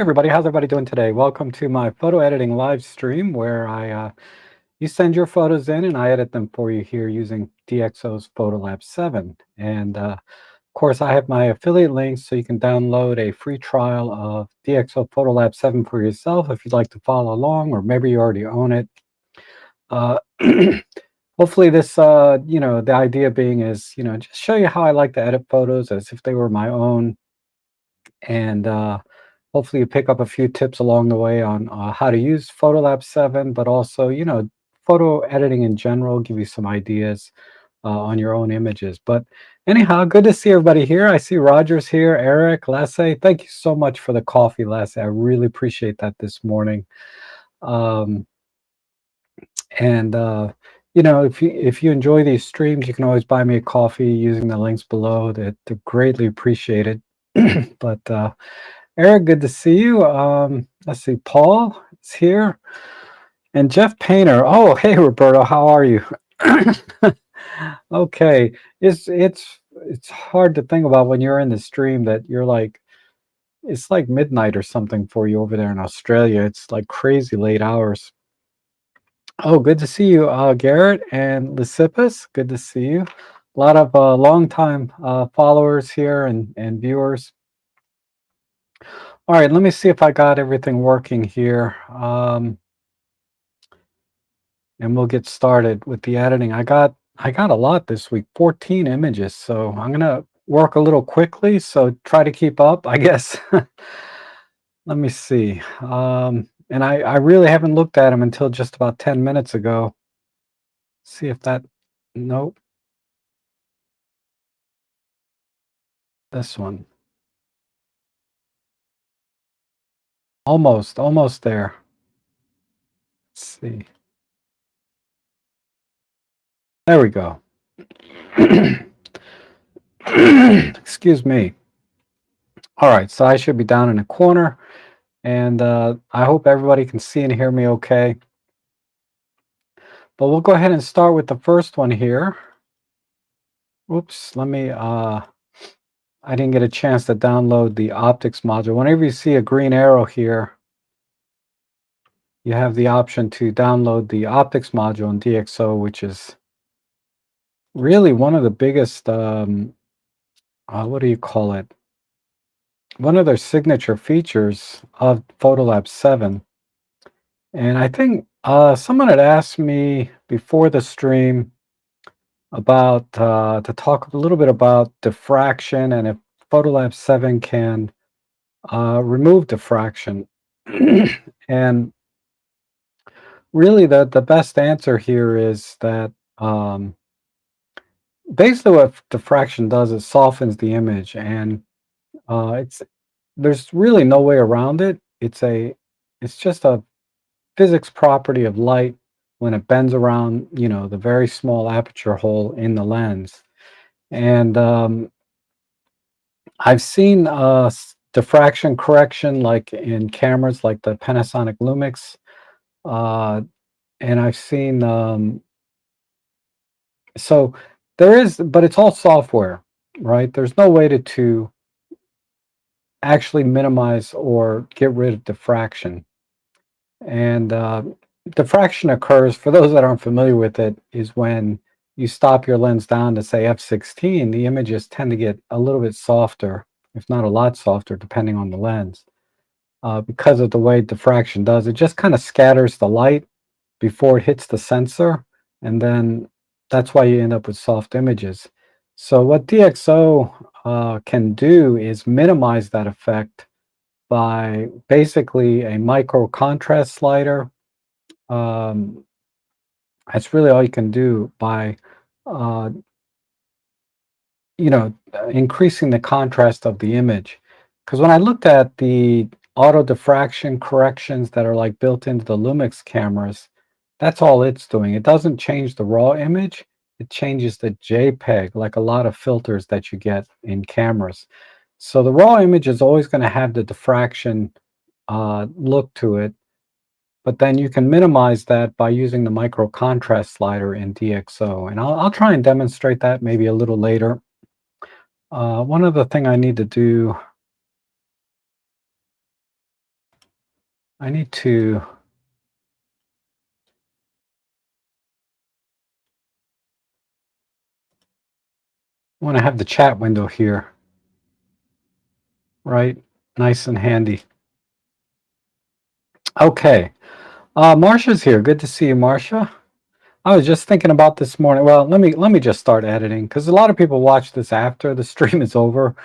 everybody, how's everybody doing today? Welcome to my photo editing live stream where you send your photos in and I edit them for you here using DxO's Photolab 7. And of course, I have my affiliate links so you can download a free trial of DxO Photolab 7 for yourself if you'd like to follow along, or maybe you already own it. Uh, Hopefully this, the idea being is, just show you how I like to edit photos as if they were my own. And hopefully you pick up a few tips along the way on how to use Photolab 7, but also, photo editing in general, give you some ideas on your own images. But anyhow, good to see everybody here. I see Roger's here, Eric, Lasse. Thank you so much for the coffee, Lasse. I really appreciate that this morning. Um, and if you enjoy these streams, you can always buy me a coffee using the links below. They're greatly appreciated. But Eric, good to see you. Let's see, Paul is here. And Jeff Painter. Oh, hey, Roberto, how are you? Okay, it's hard to think about when you're in the stream that you're like, it's like midnight or something for you over there in Australia. It's like crazy late hours. Oh, good to see you, Garrett and Lysippus. Good to see you. A lot of longtime followers here and viewers. All right, let me see if I got everything working here. And we'll get started with the editing. I got a lot this week, 14 images. So I'm gonna work a little quickly. So try to keep up, I guess. Let me see. And I really haven't looked at them until just about 10 minutes ago. See if that, nope. This one. Almost there. Let's see. There we go. Excuse me. All right, so I should be down in a corner, and I hope everybody can see and hear me okay. But we'll go ahead and start with the first one here. Oops, let me, I didn't get a chance to download the optics module. Whenever you see a green arrow here, you have the option to download the optics module in DxO, which is really one of the biggest, what do you call it? One of their signature features of Photolab 7. And I think someone had asked me before the stream about to talk a little bit about diffraction and if Photolab 7 can remove diffraction. And really the best answer here is that basically what diffraction does is softens the image, and there's really no way around it. It's just a physics property of light when it bends around, the very small aperture hole in the lens. And I've seen diffraction correction like in cameras like the Panasonic Lumix, and I've seen so there is, but it's all software, right? There's no way to actually minimize or get rid of diffraction. And diffraction occurs, for those that aren't familiar with it, is when you stop your lens down to say f16, the images tend to get a little bit softer, if not a lot softer, depending on the lens. Because of the way diffraction does, it just kind of scatters the light before it hits the sensor, and then that's why you end up with soft images. So what DxO can do is minimize that effect by basically a micro contrast slider. That's really all you can do by, uh, increasing the contrast of the image. Because when I looked at the auto diffraction corrections that are like built into the Lumix cameras, that's all it's doing. It doesn't change the raw image. It changes the JPEG, like a lot of filters that you get in cameras. So the raw image is always going to have the diffraction look to it, but then you can minimize that by using the micro contrast slider in DxO. And I'll try and demonstrate that maybe a little later. One other thing I need to do I need to want to have the chat window here, right? Nice and handy. Okay. Marcia's here. Good to see you, Marcia. I was just thinking about this morning. Well, let me just start editing, because a lot of people watch this after the stream is over,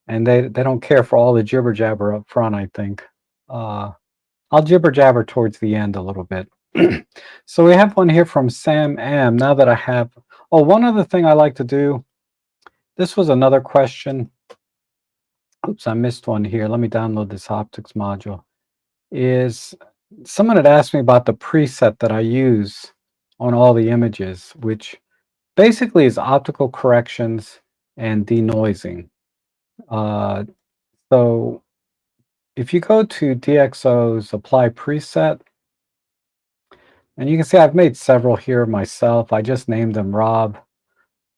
and they don't care for all the jibber jabber up front, I think. I'll jibber jabber towards the end a little bit. So we have one here from Sam M. Now that I have, oh, one other thing I like to do. This was another question. Oops, I missed one here. Let me download this optics module. Is someone had asked me about the preset that I use on all the images, which basically is optical corrections and denoising. So if you go to DxO's apply preset, and you can see I've made several here myself. I just named them Rob.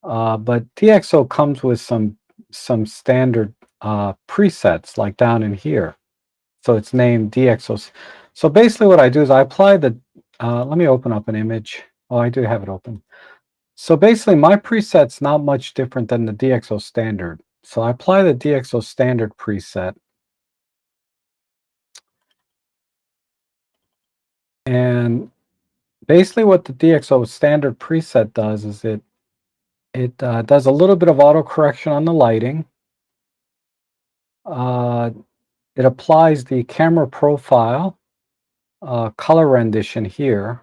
But DxO comes with some standard presets like down in here. So it's named DxO. So basically what I do is I apply the, let me open up an image. Oh, I do have it open. So basically my preset's not much different than the DxO standard. So I apply the DxO standard preset. And basically what the DxO standard preset does is it does a little bit of auto correction on the lighting. It applies the camera profile, color rendition here.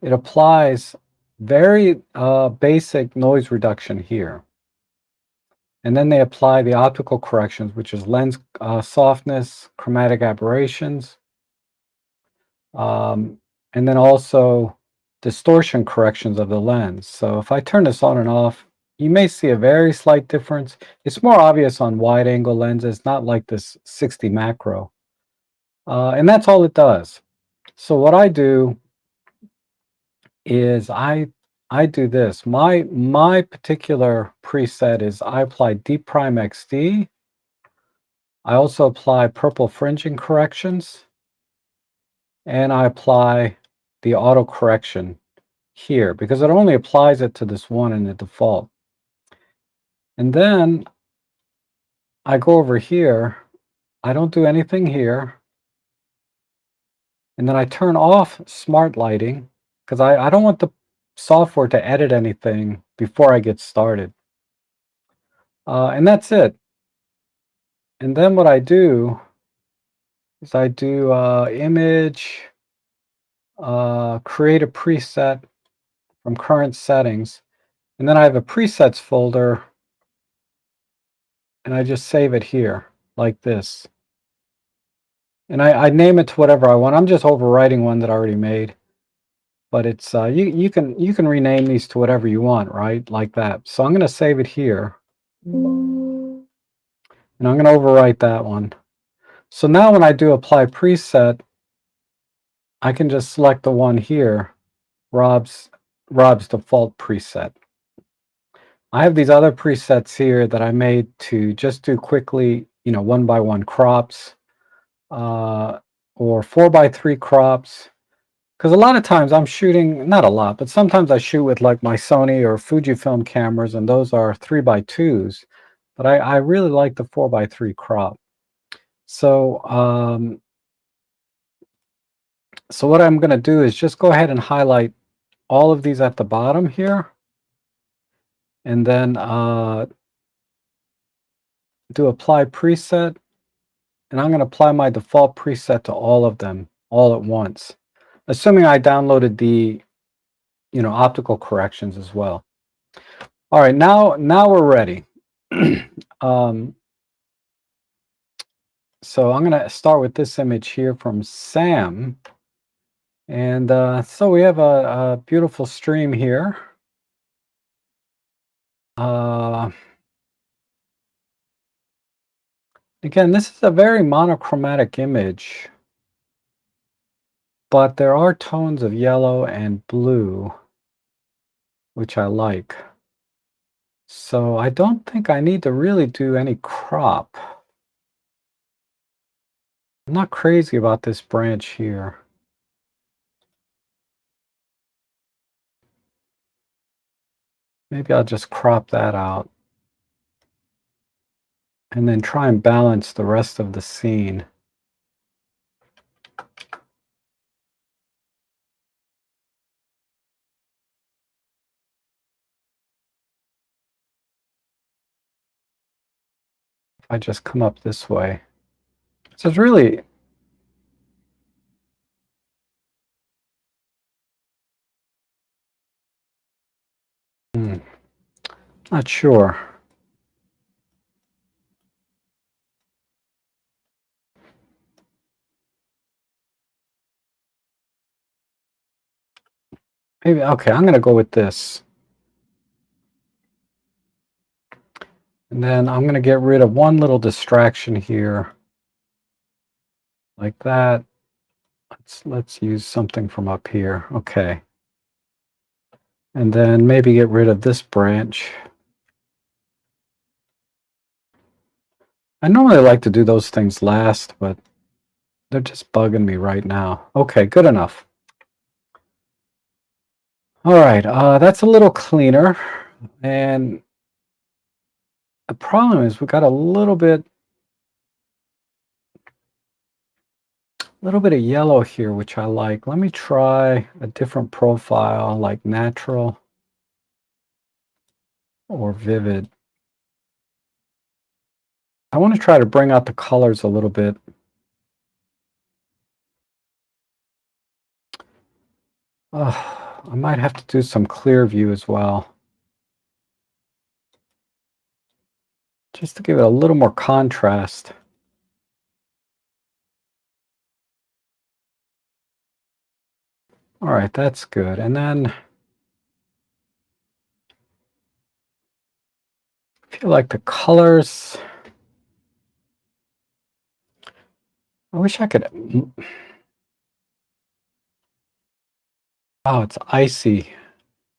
It applies very basic noise reduction here. And then they apply the optical corrections, which is lens softness, chromatic aberrations, and then also distortion corrections of the lens. So if I turn this on and off, you may see a very slight difference. It's more obvious on wide angle lenses, not like this 60 macro. And that's all it does. So what I do is I do this. My particular preset is I apply Deep Prime XD. I also apply purple fringing corrections, and I apply the auto correction here because it only applies it to this one in the default. And then I go over here. I don't do anything here. And then I turn off smart lighting because I don't want the software to edit anything before I get started. And that's it. And then what I do is I do image, create a preset from current settings. And then I have a presets folder and I just save it here like this. And I name it to whatever I want. I'm just overwriting one that I already made. But it's you can rename these to whatever you want, right? Like that. So I'm going to save it here. And I'm going to overwrite that one. So now when I do apply preset, I can just select the one here, Rob's default preset. I have these other presets here that I made to just do quickly, you know, 1x1 crops, or 4x3 crops. Because a lot of times I'm shooting, not a lot, but sometimes I shoot with like my Sony or Fujifilm cameras, and those are 3x2s. But I really like the 4x3 crop. So, so what I'm going to do is just go ahead and highlight all of these at the bottom here. And then do apply preset. And I'm going to apply my default preset to all of them all at once, assuming I downloaded the, you know, optical corrections as well. All right, now we're ready. So I'm going to start with this image here from Sam. And so we have a beautiful stream here. Again, this is a very monochromatic image, but there are tones of yellow and blue, which I like. So I don't think I need to really do any crop. I'm not crazy about this branch here. Maybe I'll just crop that out and then try and balance the rest of the scene. If I just come up this way. So it's really, not sure. Maybe, okay, I'm going to go with this. And then I'm going to get rid of one little distraction here. Like that. Let's use something from up here. Okay. And then maybe get rid of this branch. I normally like to do those things last, but they're just bugging me right now. Okay, good enough. All right, that's a little cleaner. And the problem is we got a little bit of yellow here, which I like. Let me try a different profile, like natural or vivid. I want to try to bring out the colors a little bit. I might have to do some clear view as well, just to give it a little more contrast. All right, that's good. And then I feel like the colors, I wish I could, oh, it's icy.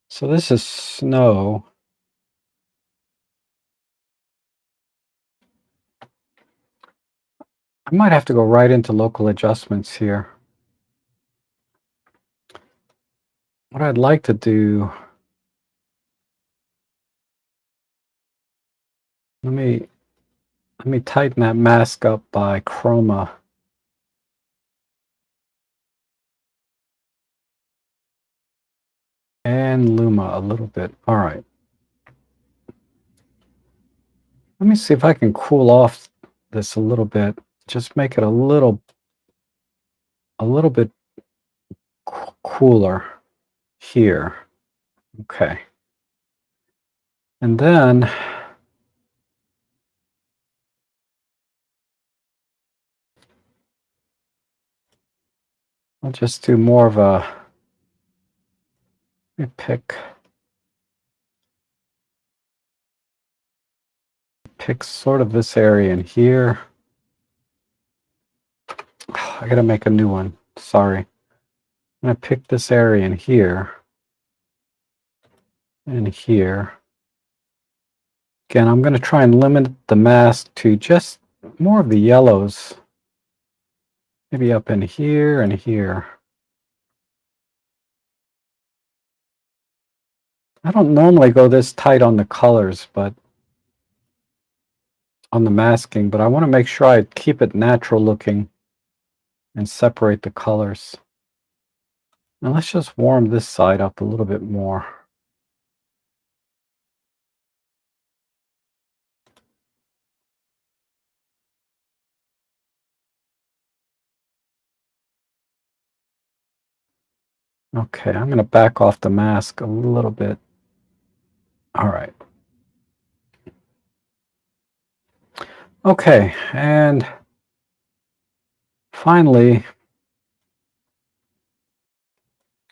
So this is snow. I might have to go right into local adjustments here. What I'd like to do, let me tighten that mask up by chroma. And luma a little bit. All right. Let me see if I can cool off this a little bit. Just make it a little bit cooler here. Okay. And then I'll just do more of a, let me pick sort of this area in here. I gotta make a new one. Sorry. I'm gonna pick this area in here and here. Again, I'm gonna try and limit the mask to just more of the yellows. Maybe up in here and here. I don't normally go this tight on the colors, but on the masking, but I want to make sure I keep it natural looking and separate the colors. Now let's just warm this side up a little bit more. Okay, I'm going to back off the mask a little bit. All right. Okay, and finally,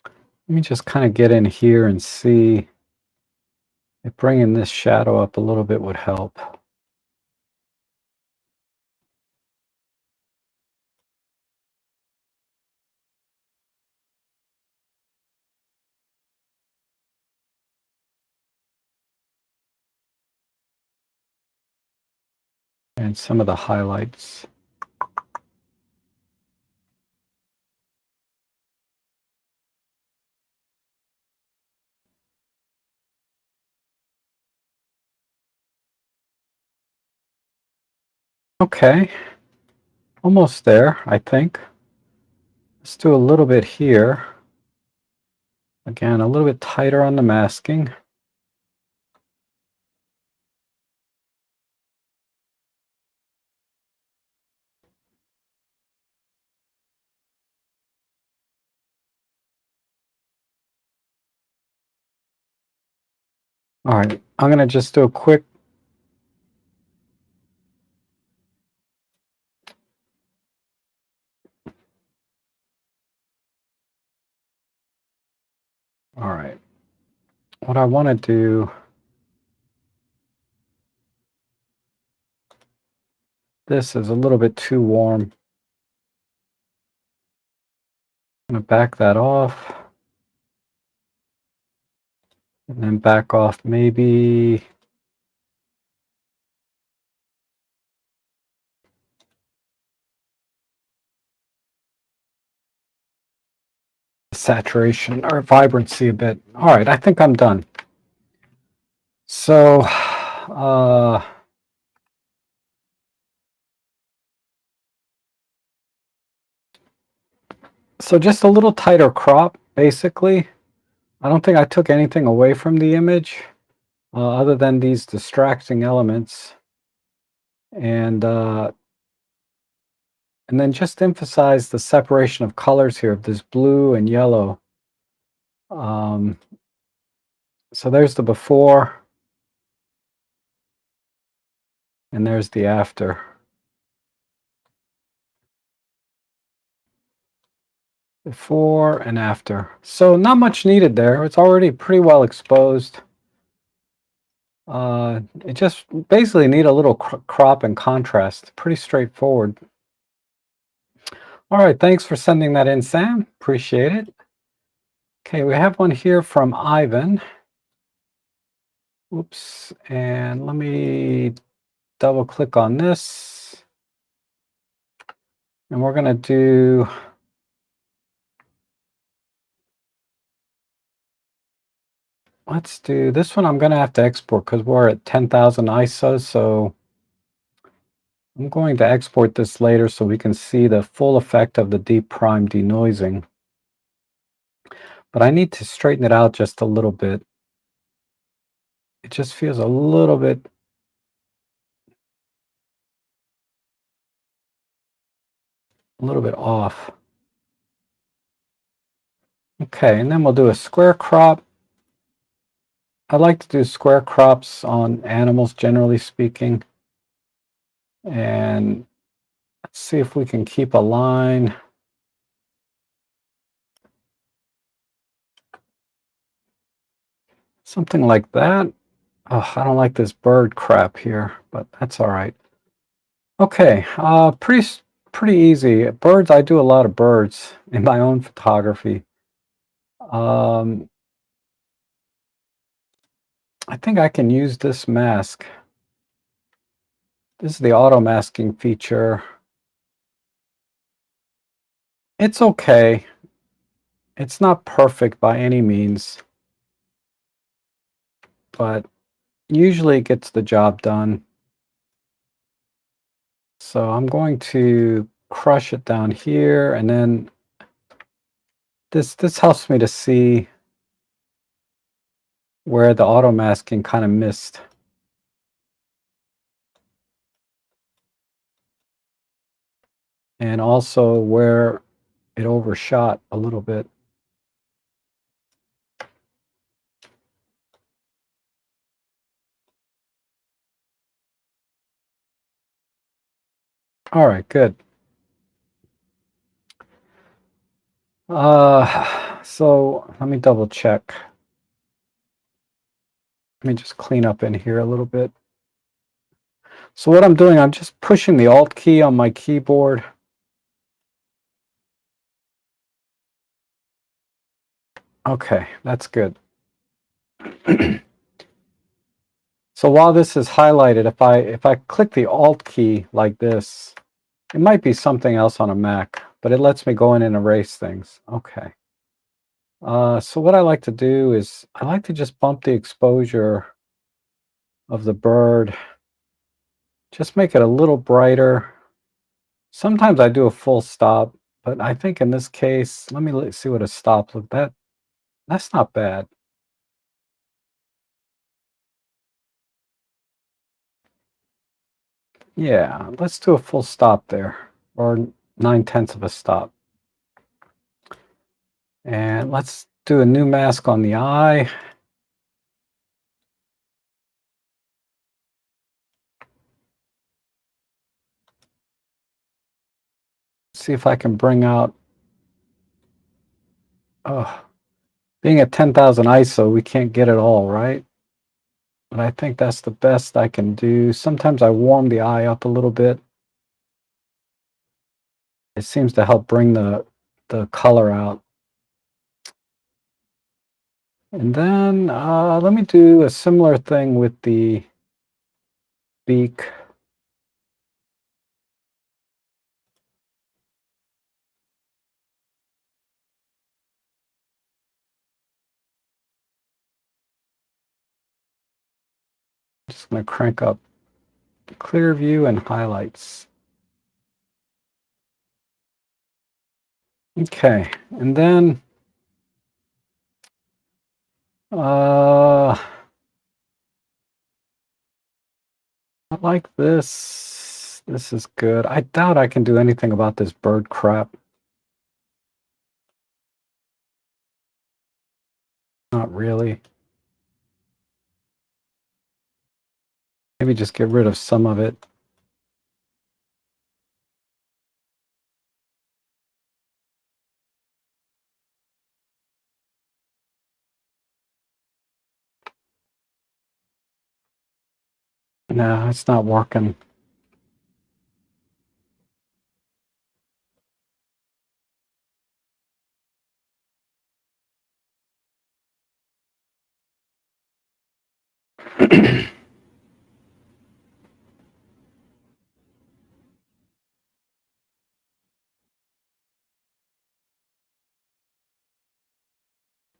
let me just kind of get in here and see if bringing this shadow up a little bit would help. And some of the highlights. Okay, almost there, I think. Let's do a little bit here. Again, a little bit tighter on the masking. All right, I'm going to just do a quick. All right, what I want to do, this is a little bit too warm. I'm going to back that off. And then back off maybe saturation or vibrancy a bit. All right, I think I'm done. So, so just a little tighter crop, basically. I don't think I took anything away from the image other than these distracting elements. And then just emphasize the separation of colors here of this blue and yellow. So there's the before, and there's the after. Before and after. So not much needed there. It's already pretty well exposed. It just basically need a little crop and contrast. Pretty straightforward. All right, thanks for sending that in, Sam. Appreciate it. Okay, we have one here from Ivan. Oops, and let me double click on this. And we're going to do, let's do this one. I'm going to have to export because we're at 10,000 ISO. So I'm going to export this later so we can see the full effect of the deep prime denoising. But I need to straighten it out just a little bit. It just feels a little bit off. Okay, and then we'll do a square crop. I like to do square crops on animals, generally speaking. And let's see if we can keep a line. Something like that. Oh, I don't like this bird crap here, but that's all right. Okay, pretty easy. Birds, I do a lot of birds in my own photography. I think I can use this mask. This is the auto masking feature. It's okay. It's not perfect by any means, but usually it gets the job done. So I'm going to crush it down here, and then this helps me to see where the auto masking kind of missed. And also where it overshot a little bit. All right, good. So let me double check. Let me just clean up in here a little bit. So what I'm doing, I'm just pushing the Alt key on my keyboard. Okay, that's good. So while this is highlighted, if I click the Alt key like this, it might be something else on a Mac, but it lets me go in and erase things. Okay. So what I like to do is I like to just bump the exposure of the bird Just make it a little brighter. Sometimes I do a full stop, but I think in this case, let me see what a stop look. That's not bad. Yeah, let's do a full stop there, or 9/10 of a stop. And let's do a new mask on the eye. See if I can bring out, oh, being at 10,000 ISO, we can't get it all, right? But I think that's the best I can do. Sometimes I warm the eye up a little bit. It seems to help bring the color out. And then let me do a similar thing with the beak. Just going to crank up clear view and highlights. Okay, and then I like this. This is good. I doubt I can do anything about this bird crap. Not really. Maybe just get rid of some of it. No, it's not working.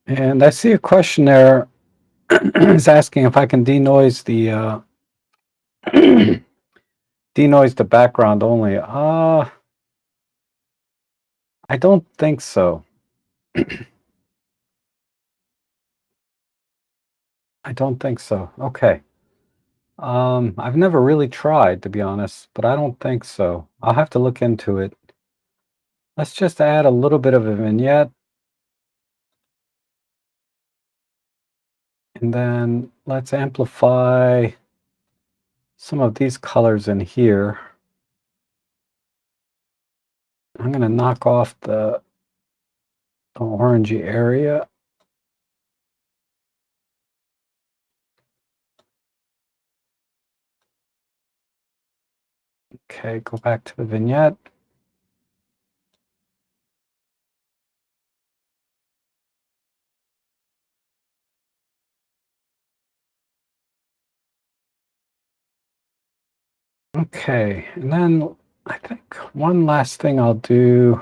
And I see a question there. It's asking if I can denoise the denoise the background only. I don't think so. I don't think so. Okay. I've never really tried, to be honest, but I don't think so. I'll have to look into it. Let's just add a little bit of a vignette. And then let's amplify some of these colors in here. I'm going to knock off the orangey area. Okay, go back to the vignette. Okay, and then I think one last thing I'll do.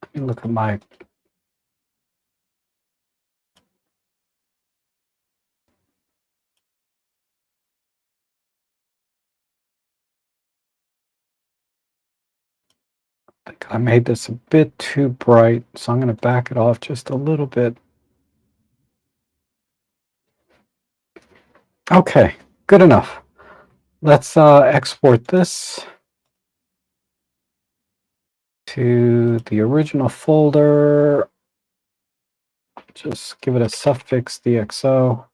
Let me look at my. I think I made this a bit too bright, so I'm going to back it off just a little bit. Okay, good enough. Let's export this to the original folder. Just give it a suffix DxO.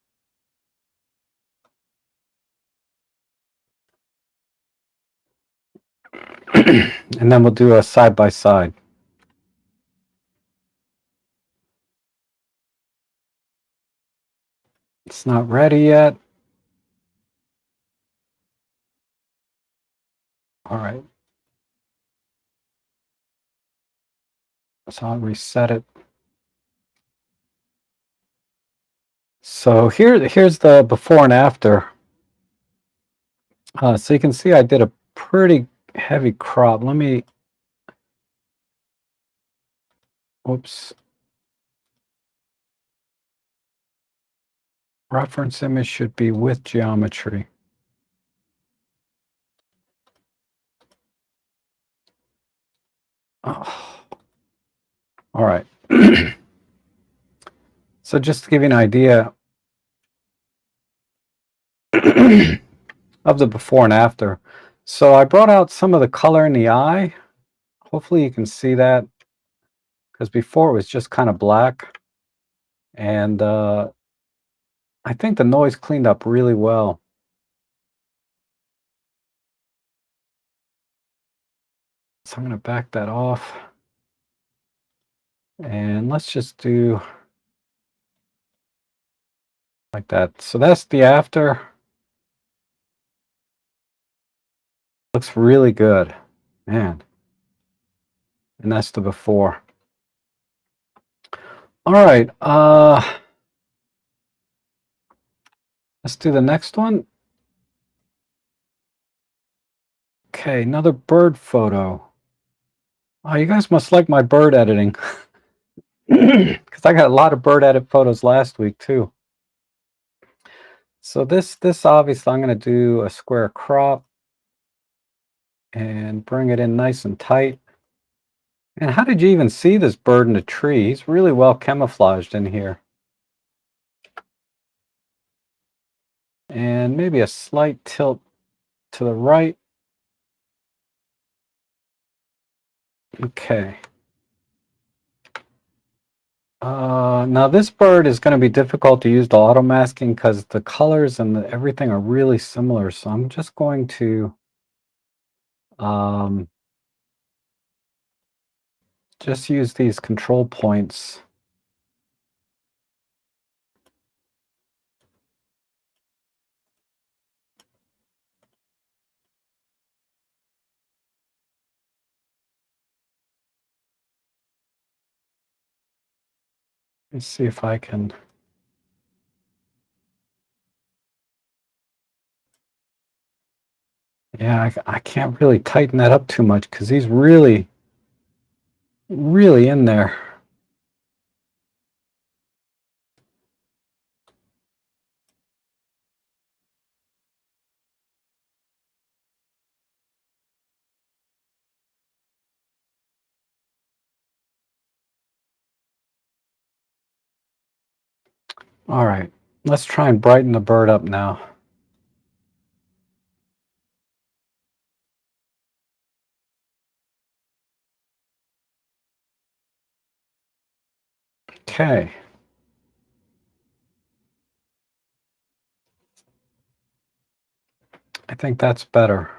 And then we'll do a side-by-side. It's not ready yet. All right. So I'll reset it. So here's the before and after. So you can see I did a pretty heavy crop. Let me, oops. Reference image should be with geometry. Oh. All right. So just to give you an idea of the before and after. So I brought out some of the color in the eye. Hopefully you can see that, because before it was just kind of black. And I think the noise cleaned up really well. So I'm going to back that off. And let's just do like that. So that's the after. Looks really good, man. And that's the before. All right, let's do the next one. Okay, another bird photo. Oh, you guys must like my bird editing. Because I got a lot of bird edit photos last week too. So this obviously I'm going to do a square crop and bring it in nice and tight. And how did you even see this bird in the tree? He's really well camouflaged in here. And maybe a slight tilt to the right. Okay. Now this bird is going to be difficult to use the auto masking because the colors and everything are really similar. So I'm just going to just use these control points. Let's see if I can. Yeah, I can't really tighten that up too much because he's really, really in there. All right, let's try and brighten the bird up now. Okay. I think that's better.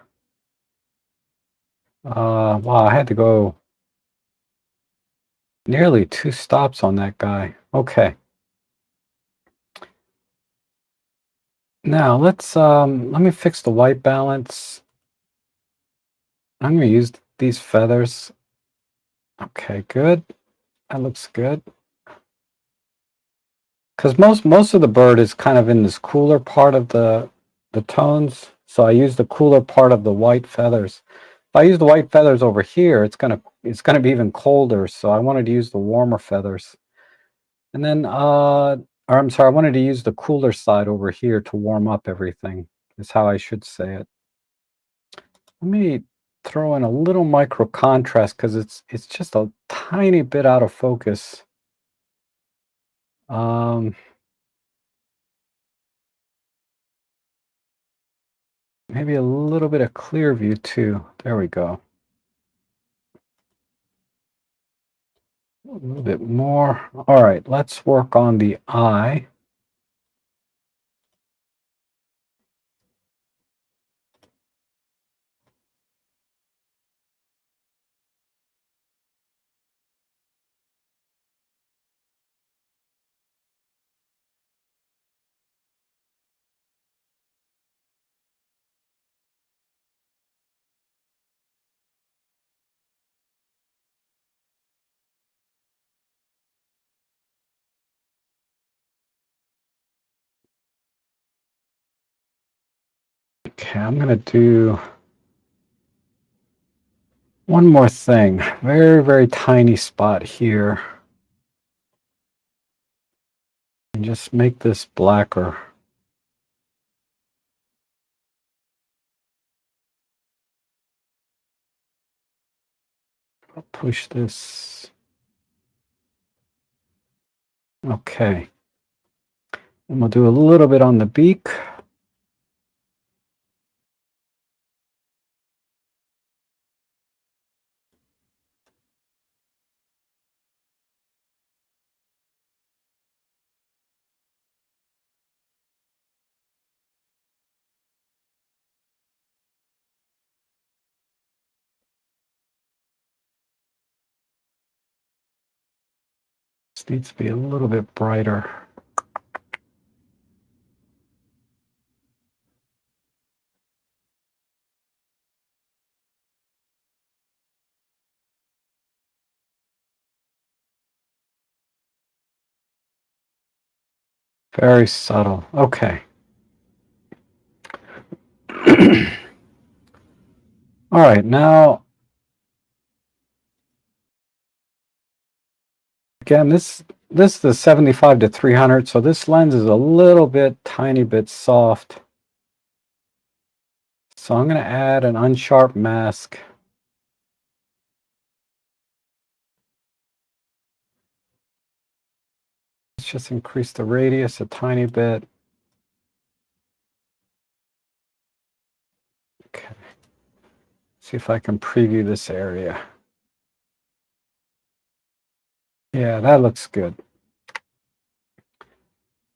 Wow, I had to go nearly 2 stops on that guy. Okay. Now let's let me fix the white balance. I'm going to use these feathers. Okay, good. That looks good. Because most of the bird is kind of in this cooler part of the tones, so I use the cooler part of the white feathers. If I use the white feathers over here, it's gonna be even colder. So I wanted to use the warmer feathers, and then or I'm sorry, I wanted to use the cooler side over here to warm up everything. Is how I should say it. Let me throw in a little micro contrast because it's just a tiny bit out of focus. Maybe a little bit of clear view too. There we go. A little bit more. All right, let's work on the eye. Okay, I'm going to do one more thing. Very, very tiny spot here. And just make this blacker. I'll push this. Okay. And we'll do a little bit on the beak. This needs to be a little bit brighter. Very subtle. Okay. All right, now, again, this is the 75 to 300, so this lens is a little bit, tiny bit soft. So I'm going to add an unsharp mask. Let's just increase the radius a tiny bit. Okay. See if I can preview this area. Yeah, that looks good.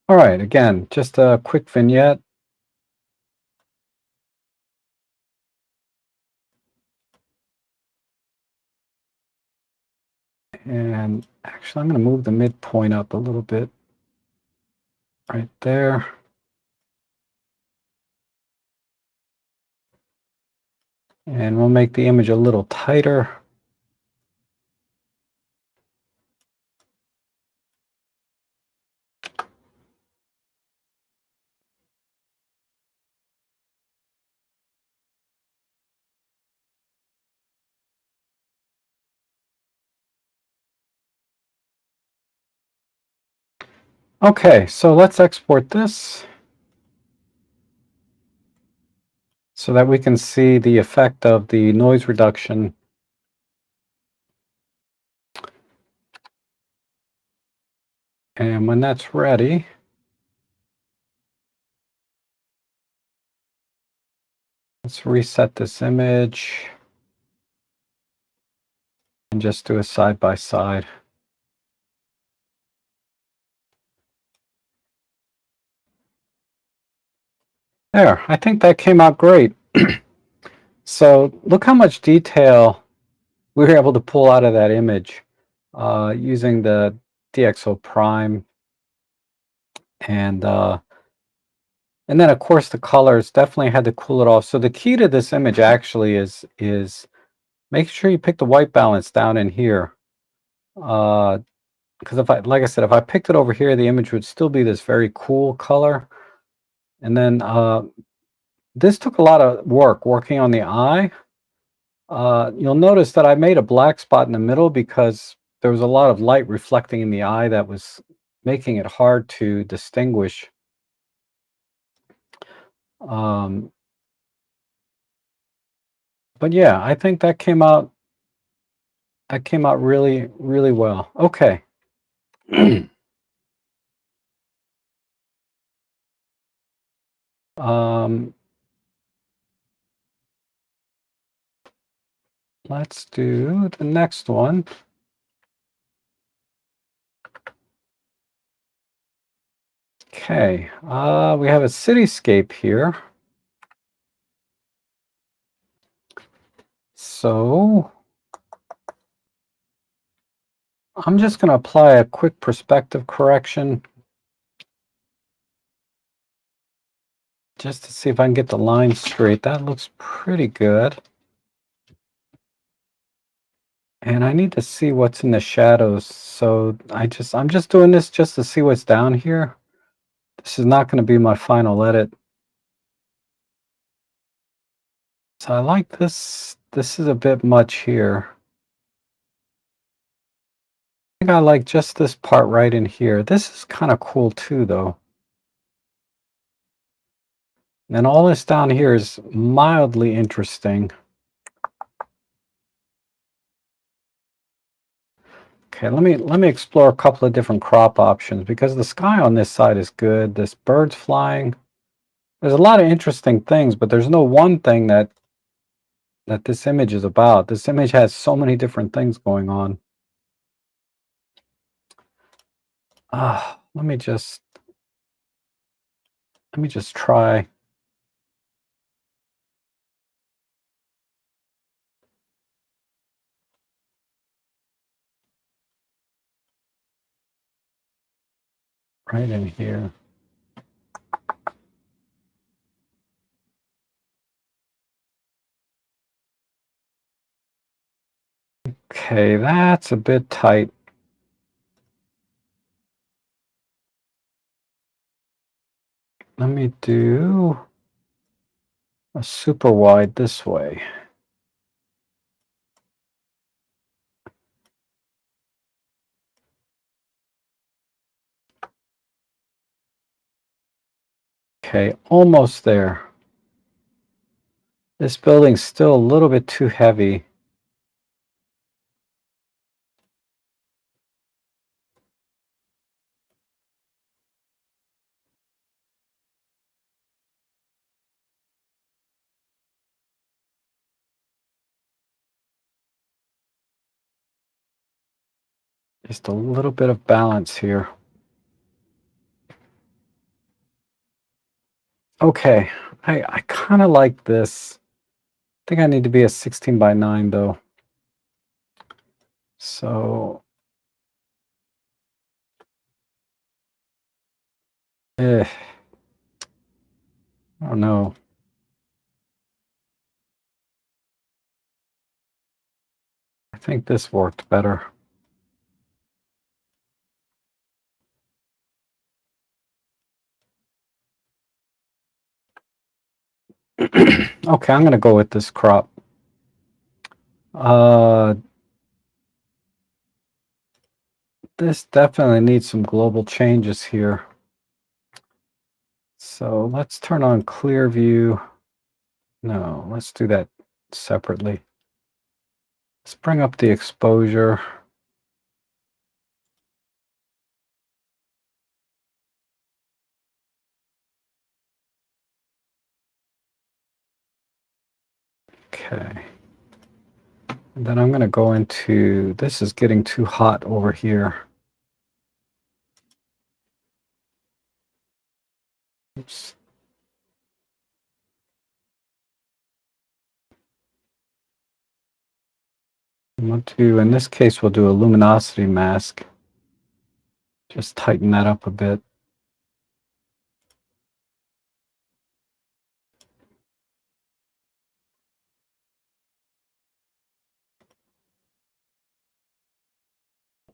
All right, again, just a quick vignette. And actually, I'm going to move the midpoint up a little bit. Right there. And we'll make the image a little tighter. Okay, so let's export this so that we can see the effect of the noise reduction. And when that's ready, let's reset this image and just do a side by side. There, I think that came out great. So look how much detail we were able to pull out of that image using the DxO Prime. And then of course the colors definitely had to cool it off. So the key to this image actually is make sure you pick the white balance down in here. Because if like I said, if I picked it over here, the image would still be this very cool color. And then this took a lot of working on the eye. You'll notice that I made a black spot in the middle because there was a lot of light reflecting in the eye that was making it hard to distinguish. But yeah, I think that came out really, really well. Okay. Let's do the next one. Okay, we have a cityscape here. So I'm just going to apply a quick perspective correction just to see if I can get the line straight. That looks pretty good. And I need to see what's in the shadows. So I'm just doing this just to see what's down here. This is not going to be my final edit. So I like this. This is a bit much here. think I like just this part right in here. This is kind of cool too, though. And all this down here is mildly interesting. Okay, let me explore a couple of different crop options because the sky on this side is good. This bird's flying. There's a lot of interesting things, but there's no one thing that this image is about. This image has so many different things going on. Let me just try. Right in here. Okay, that's a bit tight. Let me do a super wide this way. Okay, almost there. This building's still a little bit too heavy. Just a little bit of balance here. Okay, I kind of like this. I think I need to be a 16 by 9 though. So, I don't know. I think this worked better. Okay, I'm gonna go with this crop. This definitely needs some global changes here. So let's turn on clear view. No, let's do that separately. Let's bring up the exposure. Okay. And then I'm going to go into, this is getting too hot over here. Oops. We'll do, in this case, we'll do a luminosity mask. Just tighten that up a bit.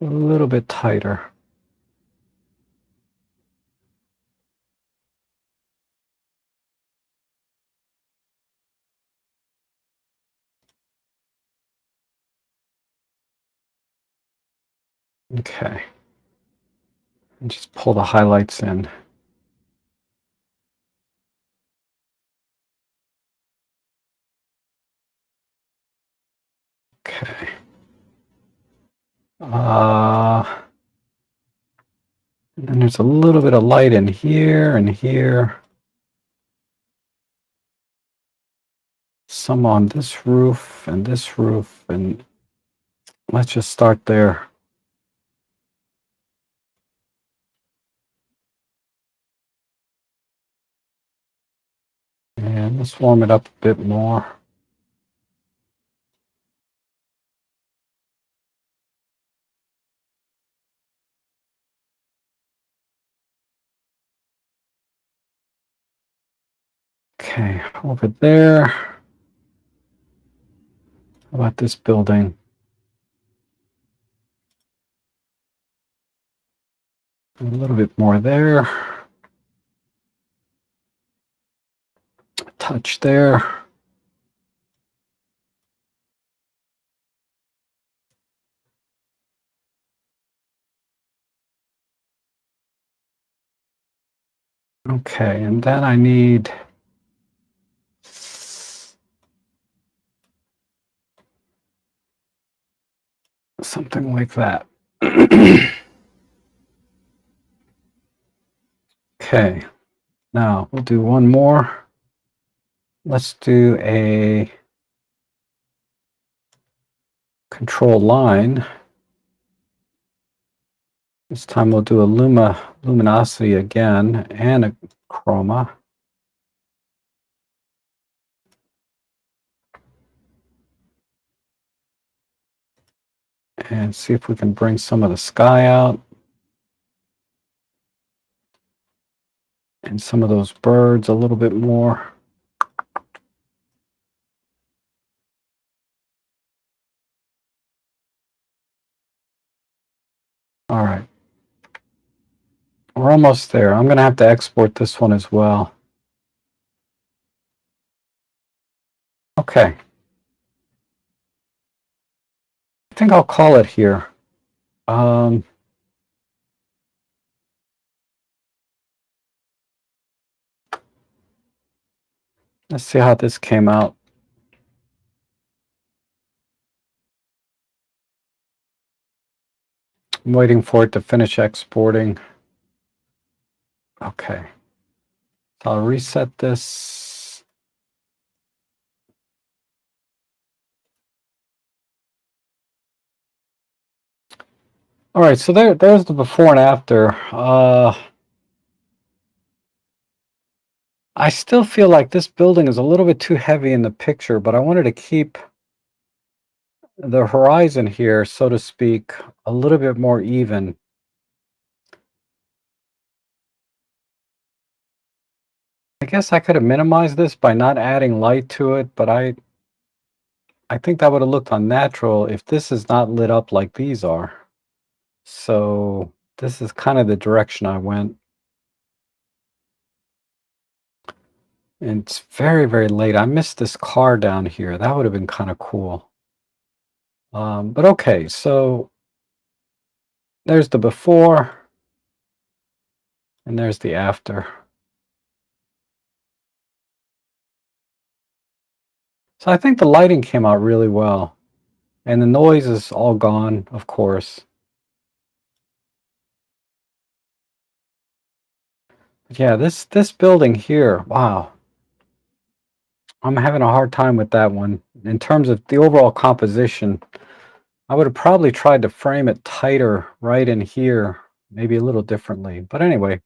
A little bit tighter. Okay. And just pull the highlights in. Okay. And then there's a little bit of light in here and here. Some on this roof, and let's just start there. And let's warm it up a bit more. Okay, over there. How about this building? A little bit more there. Touch there. Okay, and then I need something like that. Okay, now we'll do one more. Let's do a control line. This time we'll do a luminosity again and a chroma. And see if we can bring some of the sky out. And some of those birds a little bit more. All right. We're almost there. I'm going to have to export this one as well. Okay. I think I'll call it here. Let's see how this came out. I'm waiting for it to finish exporting. Okay. So I'll reset this. All right, so there's the before and after. I still feel like this building is a little bit too heavy in the picture, but I wanted to keep the horizon here, so to speak, a little bit more even. I guess I could have minimized this by not adding light to it, but I think that would have looked unnatural if this is not lit up like these are. So this is kind of the direction I went. And it's very, very late. I missed this car down here. That would have been kind of cool. But okay, so there's the before and there's the after. So I think the lighting came out really well. And the noise is all gone, of course. Yeah, this building here, wow. I'm having a hard time with that one. In terms of the overall composition, I would have probably tried to frame it tighter right in here, maybe a little differently. But anyway,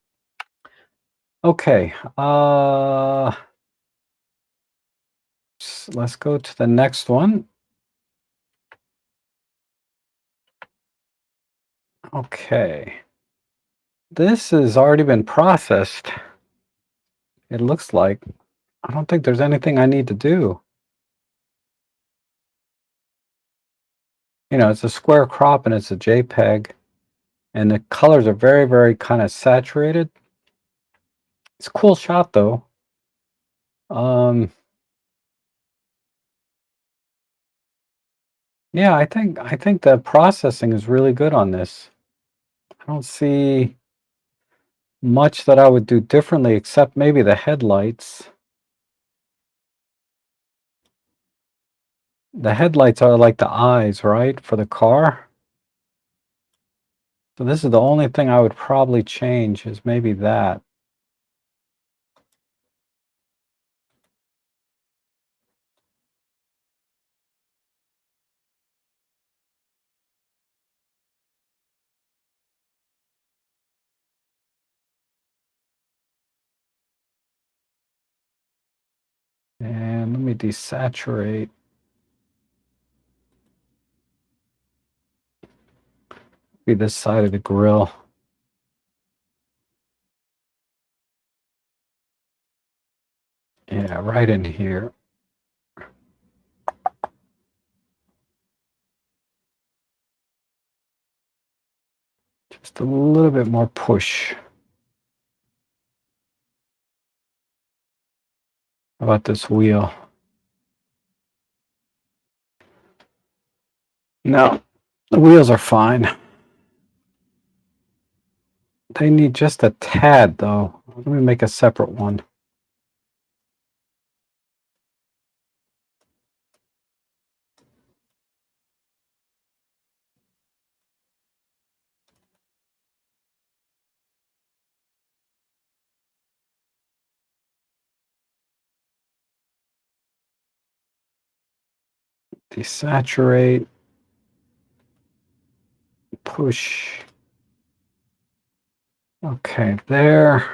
okay. Let's go to the next one. Okay. This has already been processed. It looks like. I don't think there's anything I need to do. You know, it's a square crop and it's a JPEG. And the colors are very, very kind of saturated. It's a cool shot though. Yeah, I think the processing is really good on this. I don't see much that I would do differently except maybe the headlights. The headlights are like the eyes, right, for the car. So this is the only thing I would probably change is maybe that. And let me desaturate. Be this side of the grill. Yeah, right in here. Just a little bit more push. How about this wheel? No, the wheels are fine. They need just a tad, though. Let me make a separate one. Desaturate, push. Okay, there.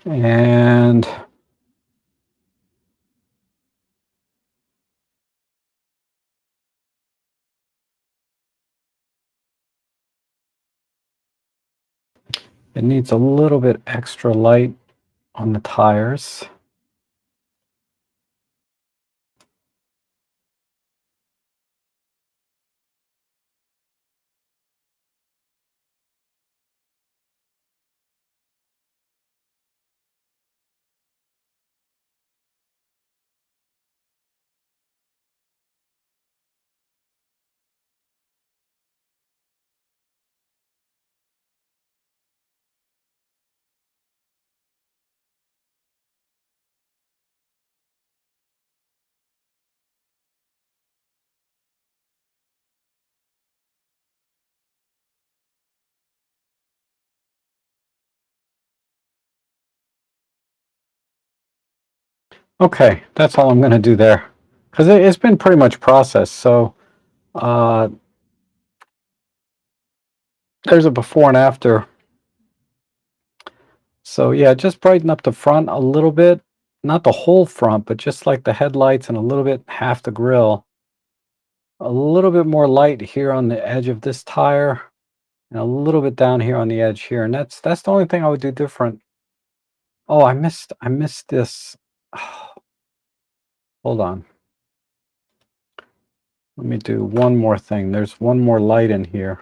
And it needs a little bit extra light on the tires. Okay, that's all I'm going to do there. Because it's been pretty much processed. So there's a before and after. So yeah, just brighten up the front a little bit. Not the whole front, but just like the headlights and a little bit half the grille. A little bit more light here on the edge of this tire. And a little bit down here on the edge here. And that's the only thing I would do different. Oh, I missed this. Hold on. Let me do one more thing. There's one more light in here.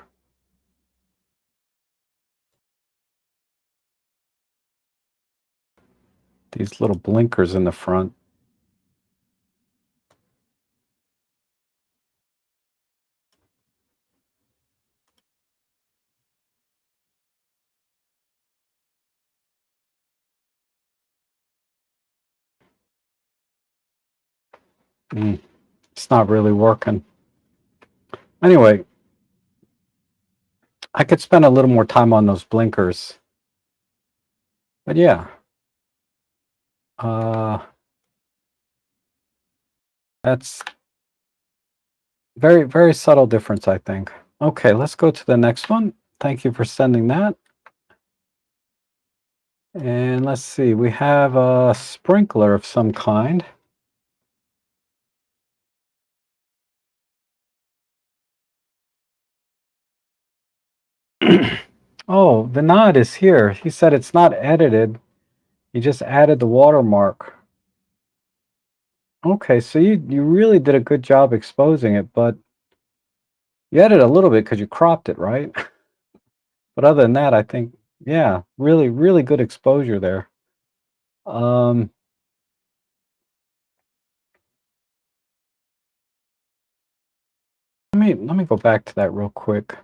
These little blinkers in the front. It's not really working. Anyway, I could spend a little more time on those blinkers. But yeah. That's very, very subtle difference, I think. Okay, let's go to the next one. Thank you for sending that. And let's see, we have a sprinkler of some kind. Oh, Vinod is here. He said it's not edited. He just added the watermark. Okay, so you really did a good job exposing it, but you added a little bit because you cropped it, right? But other than that, I think, yeah, really, really good exposure there. Let me go back to that real quick.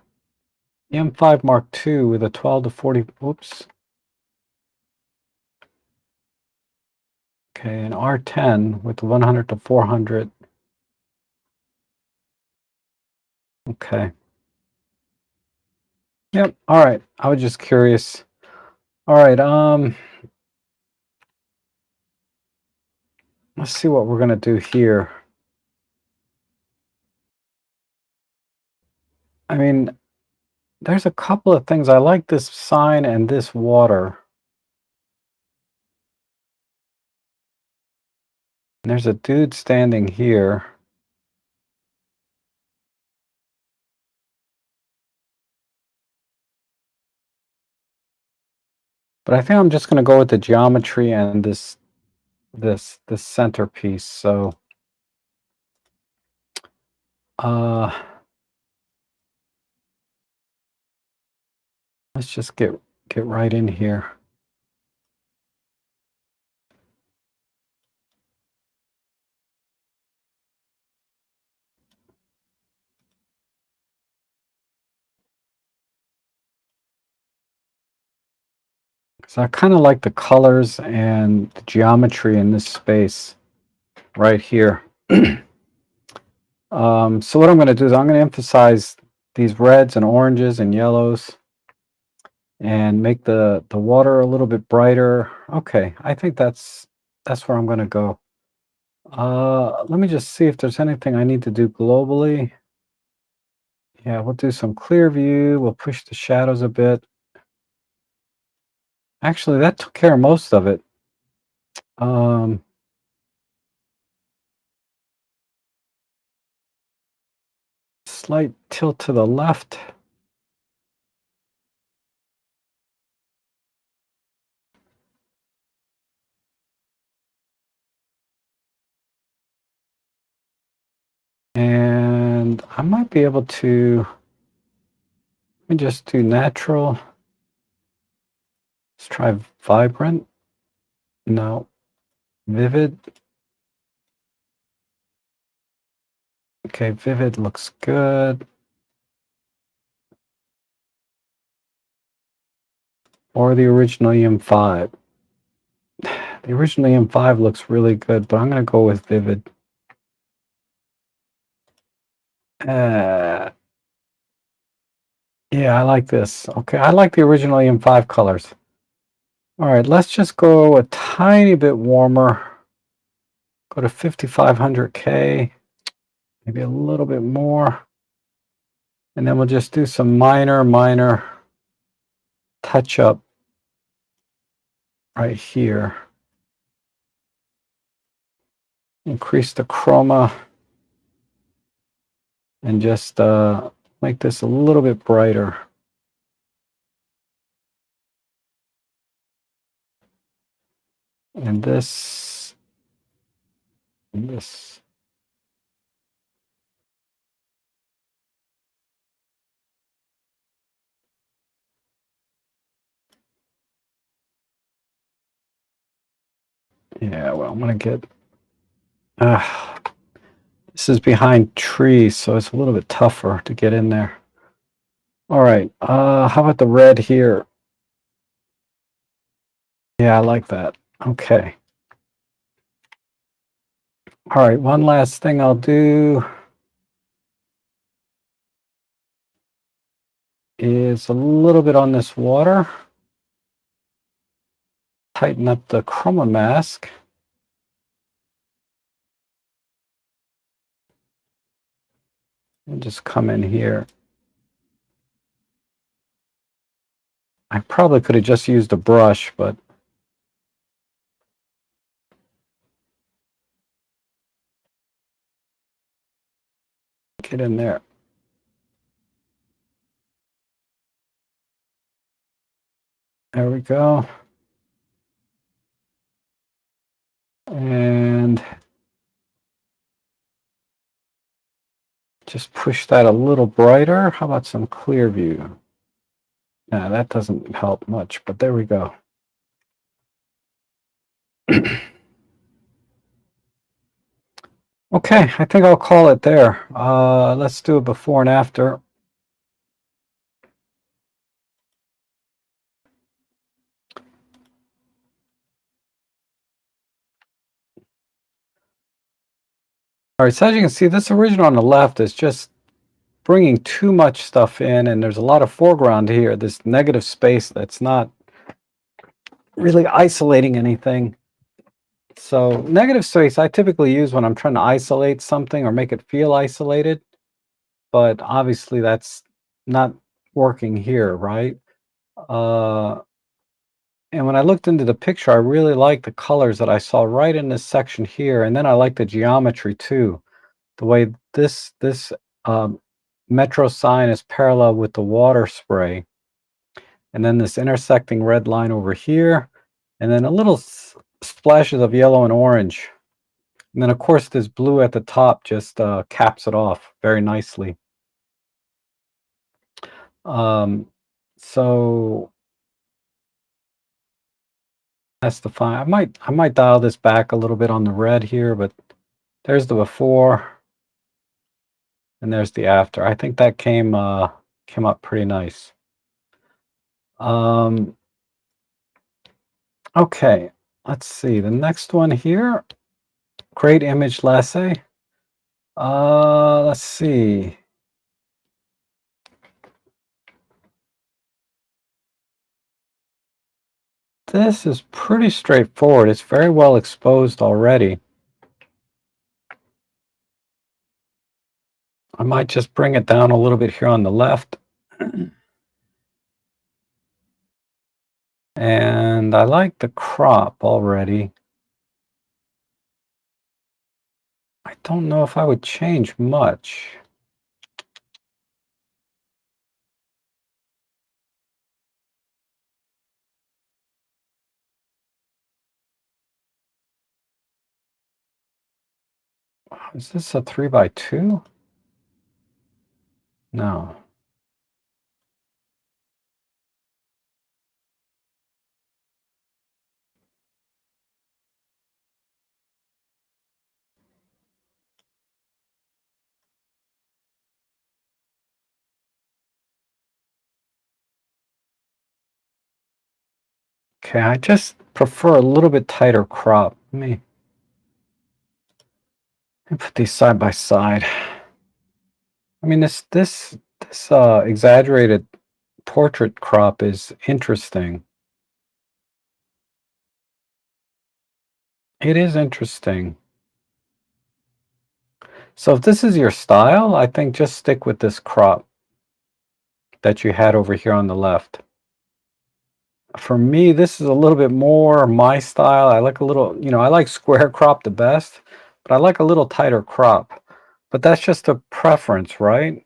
M5 Mark II with a 12 to 40. Oops. Okay, an R10 with 100 to 400. Okay. Yep. All right. I was just curious. All right. Let's see what we're gonna do here. I mean, there's a couple of things. I like this sign and this water. And there's a dude standing here. But I think I'm just gonna go with the geometry and this centerpiece. So let's just get right in here. So I kind of like the colors and the geometry in this space right here. So what I'm going to do is I'm going to emphasize these reds and oranges and yellows and make the water a little bit brighter. Okay, I think that's where I'm going to go. Let me just see if there's anything I need to do globally. Yeah, we'll do some clear view. We'll push the shadows a bit. Actually, that took care of most of it. Slight tilt to the left. And I might be able to, let me just do natural. Let's try vibrant. No, vivid. Okay, vivid looks good. Or the original EM5. The original EM5 looks really good, but I'm going to go with vivid. Yeah, I like this. Okay, I like the original EM5 colors. All right, let's just go a tiny bit warmer. Go to 5500K, maybe a little bit more. And then we'll just do some minor touch up right here. Increase the chroma and just make this a little bit brighter. And this, and this. Yeah, well, I'm going to get, this is behind trees, so it's a little bit tougher to get in there. All right, how about the red here? Yeah, I like that. Okay. All right, one last thing I'll do is a little bit on this water. Tighten up the chroma mask. And just come in here. I probably could have just used a brush, but get in there. There we go. And just push that a little brighter. How about some clear view? Nah, that doesn't help much, but there we go. Okay, I think I'll call it there. Let's do a before and after. All right, so as you can see, this original on the left is just bringing too much stuff in, and there's a lot of foreground here, this negative space that's not really isolating anything. So negative space I typically use when I'm trying to isolate something or make it feel isolated, but obviously that's not working here, right? And when I looked into the picture, I really liked the colors that I saw right in this section here, and then I like the geometry too. The way this metro sign is parallel with the water spray, and then this intersecting red line over here, and then a little splashes of yellow and orange. And then, of course, this blue at the top just caps it off very nicely. So that's the fine. I might dial this back a little bit on the red here, but there's the before, and there's the after. I think that came up pretty nice. Okay, let's see. The next one here, create image lasso. Let's see. This is pretty straightforward. It's very well exposed already. I might just bring it down a little bit here on the left. And I like the crop already. I don't know if I would change much. Is this a 3x2? No. Okay, I just prefer a little bit tighter crop. Let me put these side by side. I mean, this exaggerated portrait crop is interesting. It is interesting. So if this is your style, I think just stick with this crop that you had over here on the left. For me, this is a little bit more my style. I like a little, I like square crop the best, but I like a little tighter crop. But that's just a preference, right?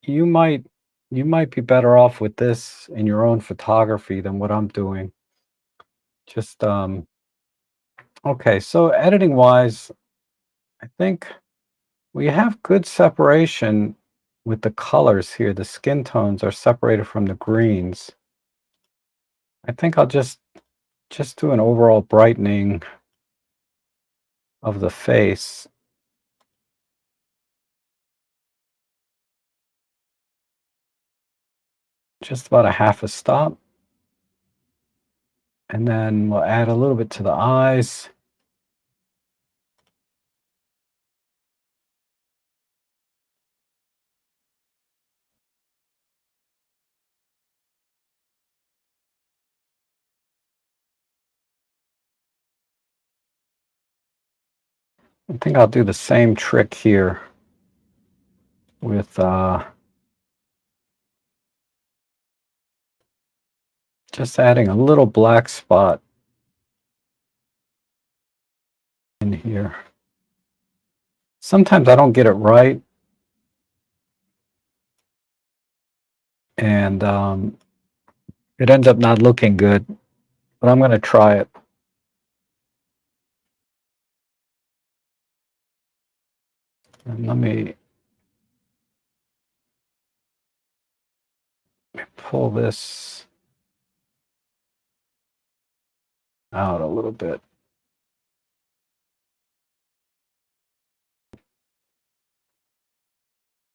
You might you might be better off with this in your own photography than what I'm doing. Just okay, so editing wise, I think we have good separation with the colors here. The skin tones are separated from the greens. I think I'll just do an overall brightening of the face. Just about a half a stop. And then we'll add a little bit to the eyes. I think I'll do the same trick here with just adding a little black spot in here. Sometimes I don't get it right, and it ends up not looking good, but I'm going to try it. And let me pull this out a little bit.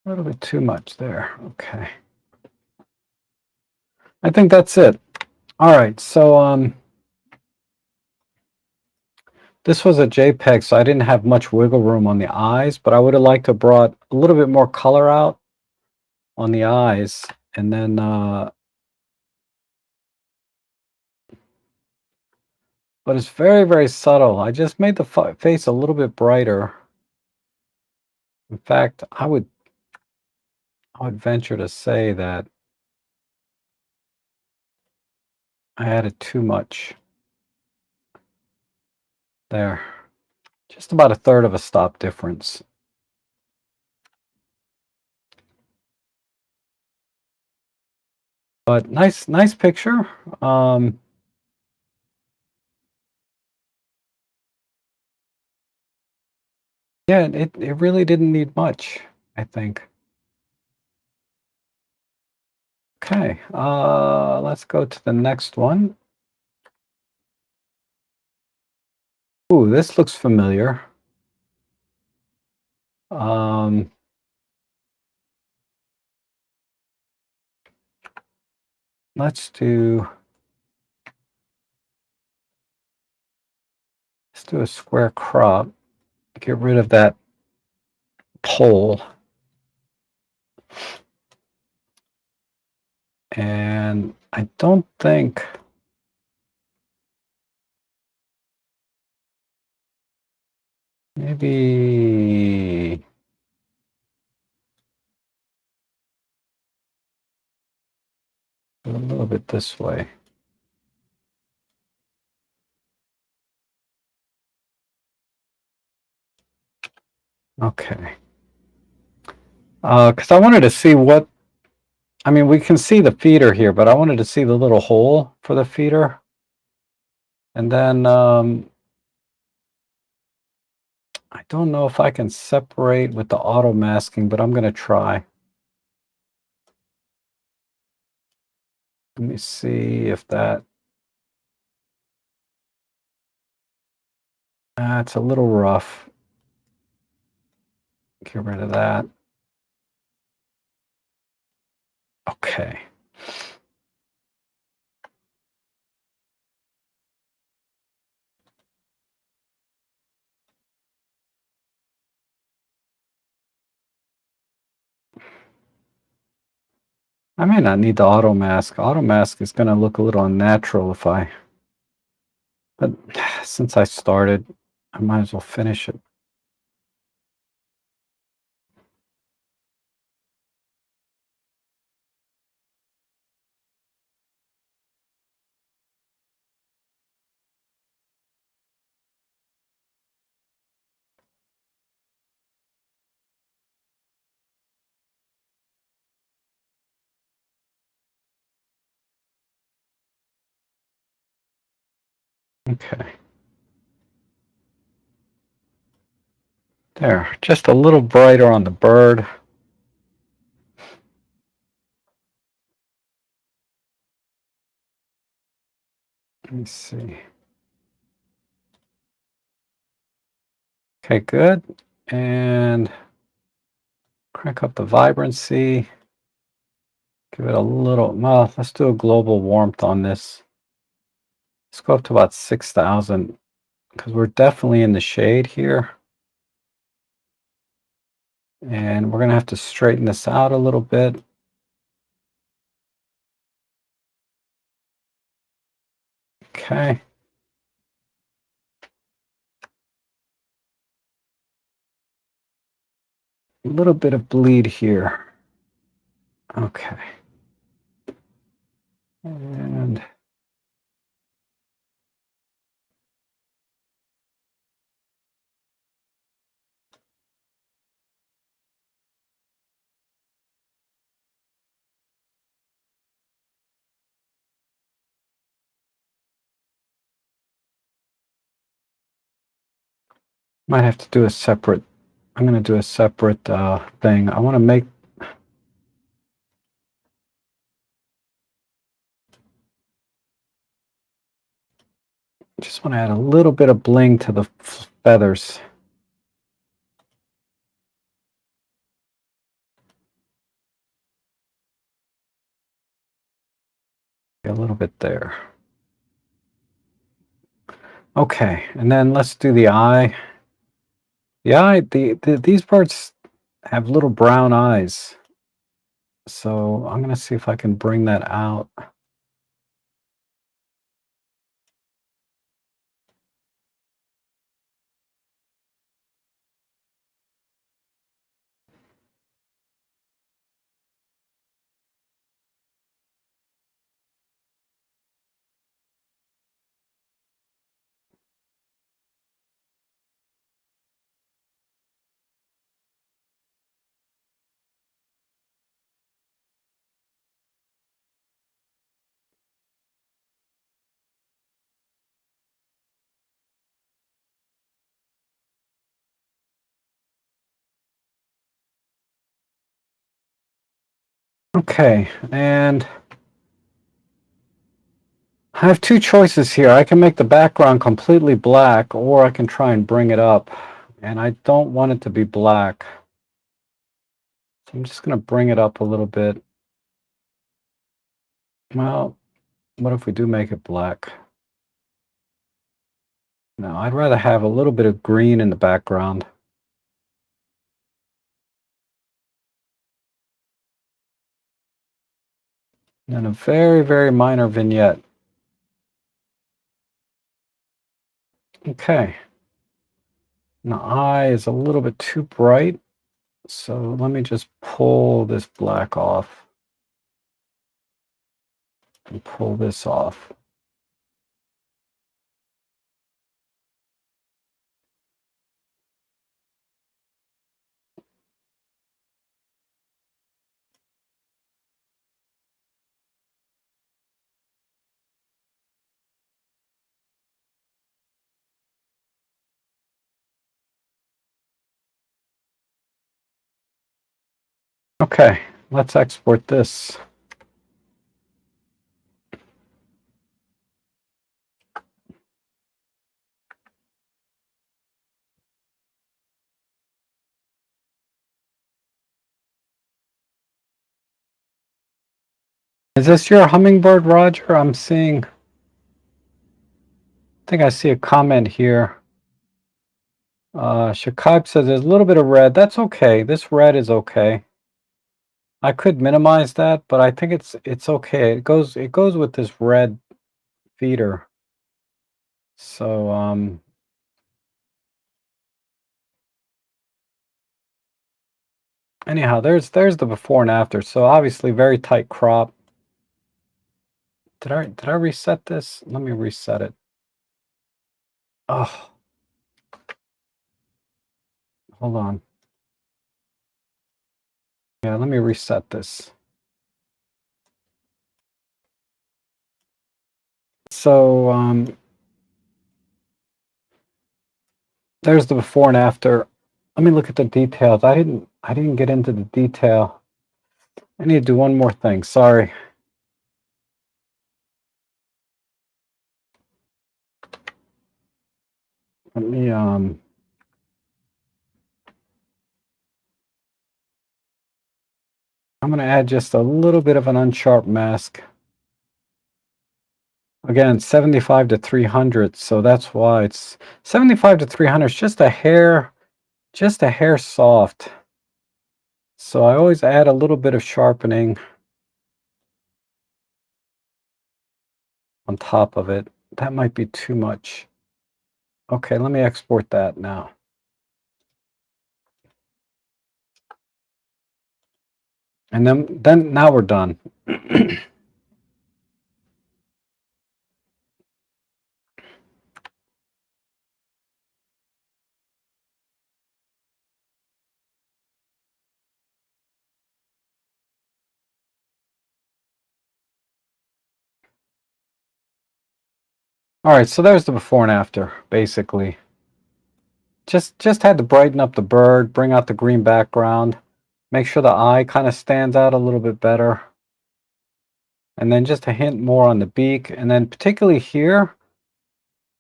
A little bit too much there. Okay. I think that's it. All right, so this was a JPEG, so I didn't have much wiggle room on the eyes, but I would have liked to brought a little bit more color out on the eyes, and then but it's very, very subtle. I just made the face a little bit brighter. In fact, I would venture to say that I added too much there. Just about a third of a stop difference. But nice picture. Yeah, it really didn't need much, I think. Okay, let's go to the next one. Ooh, this looks familiar. Um, let's do Let's do a square crop. Get rid of that pole. And I don't think maybe a little bit this way. Okay. Because I wanted to see what, I mean, we can see the feeder here, but I wanted to see the little hole for the feeder. And then I don't know if I can separate with the auto masking, but I'm going to try. Let me see if that, it's a little rough. Get rid of that. Okay. I may not need the auto mask. Auto mask is going to look a little unnatural if I, but since I started, I might as well finish it. Okay. There, just a little brighter on the bird. Let me see. Okay, good. And crank up the vibrancy. Give it a little, well, let's do a global warmth on this. Let's go up to about 6,000 because we're definitely in the shade here. And we're going to have to straighten this out a little bit. Okay. A little bit of bleed here. Okay. And might have to do a separate, I'm going to do a separate thing. I want to make, just want to add a little bit of bling to the feathers. A little bit there. Okay, and then let's do the eye. The eye, these birds have little brown eyes. So I'm going to see if I can bring that out. Okay, and I have two choices here. I can make the background completely black, or I can try and bring it up. And I don't want it to be black. So I'm just going to bring it up a little bit. Well, what if we do make it black? No, I'd rather have a little bit of green in the background. And a very, very minor vignette. Okay. Now, eye is a little bit too bright, so let me just pull this black off and pull this off. Okay, let's export this. Is this your Hummingbird, Roger? I think I see a comment here. Shakaib says there's a little bit of red. That's okay. This red is okay. I could minimize that, but I think it's okay. It goes with this red feeder. So anyhow, there's the before and after. So obviously very tight crop. Did I reset this? Let me reset it. Oh, hold on. Yeah, let me reset this. So there's the before and after. Let me look at the details. I didn't get into the detail. I need to do one more thing. Sorry. Let me I'm going to add just a little bit of an unsharp mask. Again, 75 to 300, so that's why it's 75 to 300. It's just a hair soft. So I always add a little bit of sharpening on top of it. That might be too much. Okay, let me export that now. And then now we're done. All right, so there's the before and after, basically. Just had to brighten up the bird, bring out the green background, make sure the eye kind of stands out a little bit better. And then just a hint more on the beak. And then particularly here,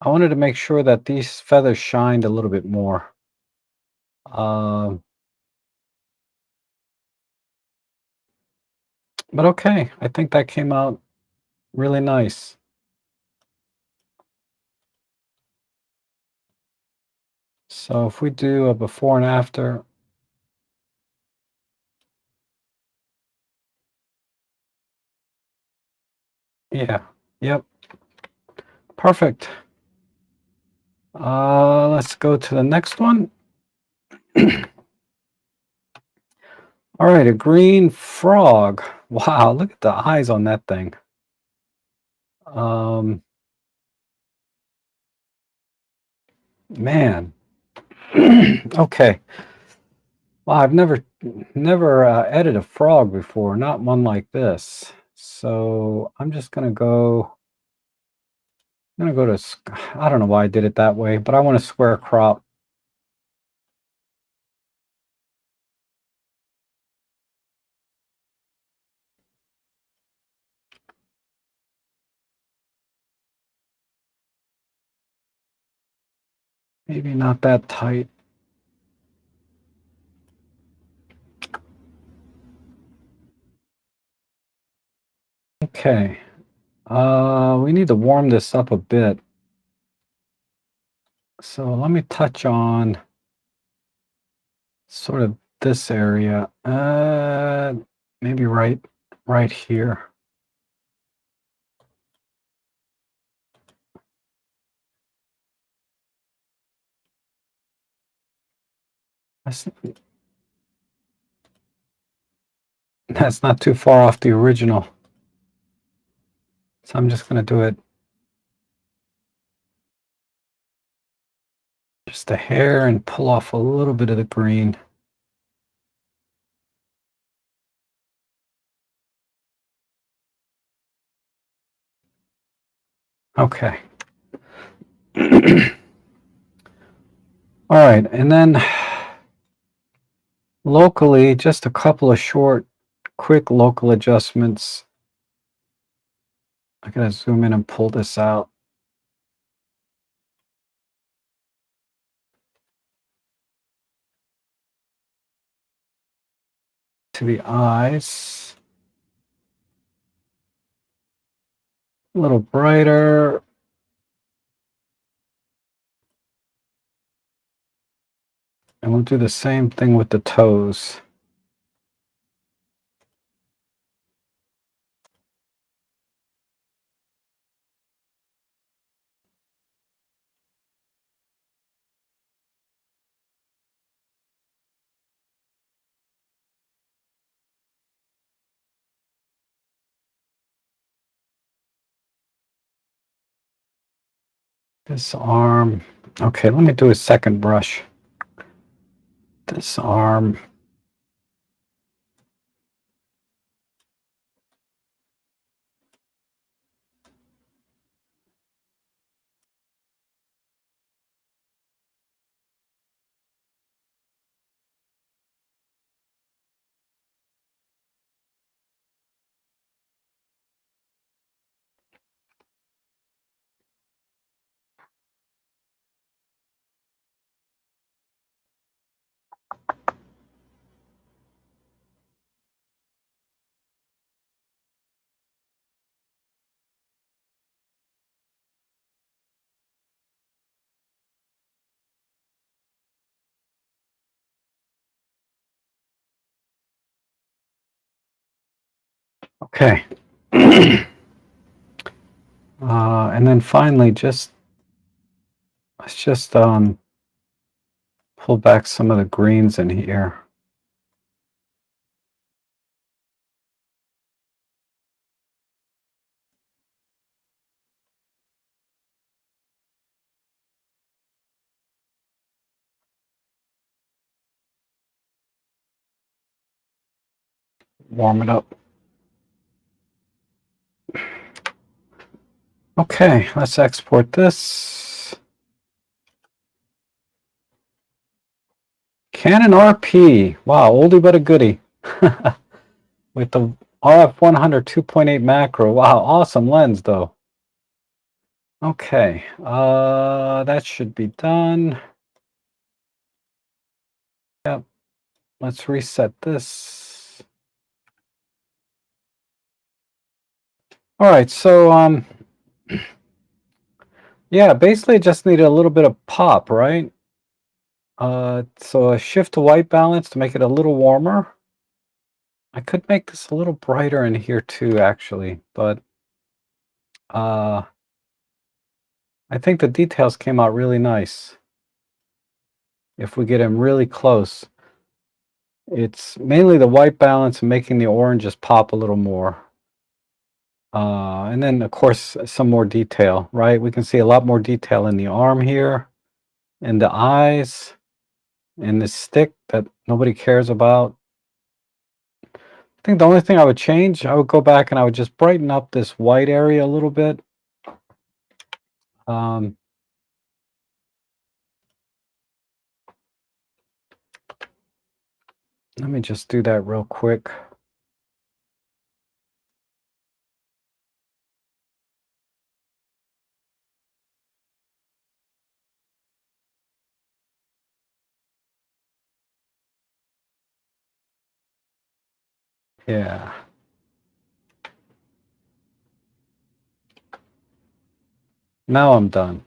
I wanted to make sure that these feathers shined a little bit more. But okay, I think that came out really nice. So if we do a before and after, yeah, yep, perfect. Let's go to the next one. All right, a green frog. Wow, look at the eyes on that thing. Man. Okay. Well, I've never edited a frog before, not one like this. So I'm just gonna go. I'm gonna go to. I don't know why I did it that way, but I want a square crop. Maybe not that tight. Okay. We need to warm this up a bit. So let me touch on sort of this area. Maybe right here. That's not too far off the original. So I'm just going to do it just a hair and pull off a little bit of the green. Okay. All right, and then locally, just a couple of short, quick local adjustments. I gotta zoom in and pull this out. To the eyes. A little brighter. And we'll do the same thing with the toes. This arm. Okay, let me do a second brush. This arm. Okay. And then finally, let's just pull back some of the greens in here. Warm it up. Okay, let's export this. Canon RP. Wow, oldie but a goodie. With the RF 100 2.8 macro. Wow, awesome lens though. Okay, that should be done. Yep, let's reset this. All right, so yeah, basically just needed a little bit of pop, right? So a shift to white balance to make it a little warmer. I could make this a little brighter in here too, actually, but I think the details came out really nice. If we get them really close, it's mainly the white balance and making the oranges pop a little more. And then, of course, some more detail, right? We can see a lot more detail in the arm here, in the eyes, in the stick that nobody cares about. I think the only thing I would change, I would go back and I would just brighten up this white area a little bit. Let me just do that real quick. Yeah. Now I'm done.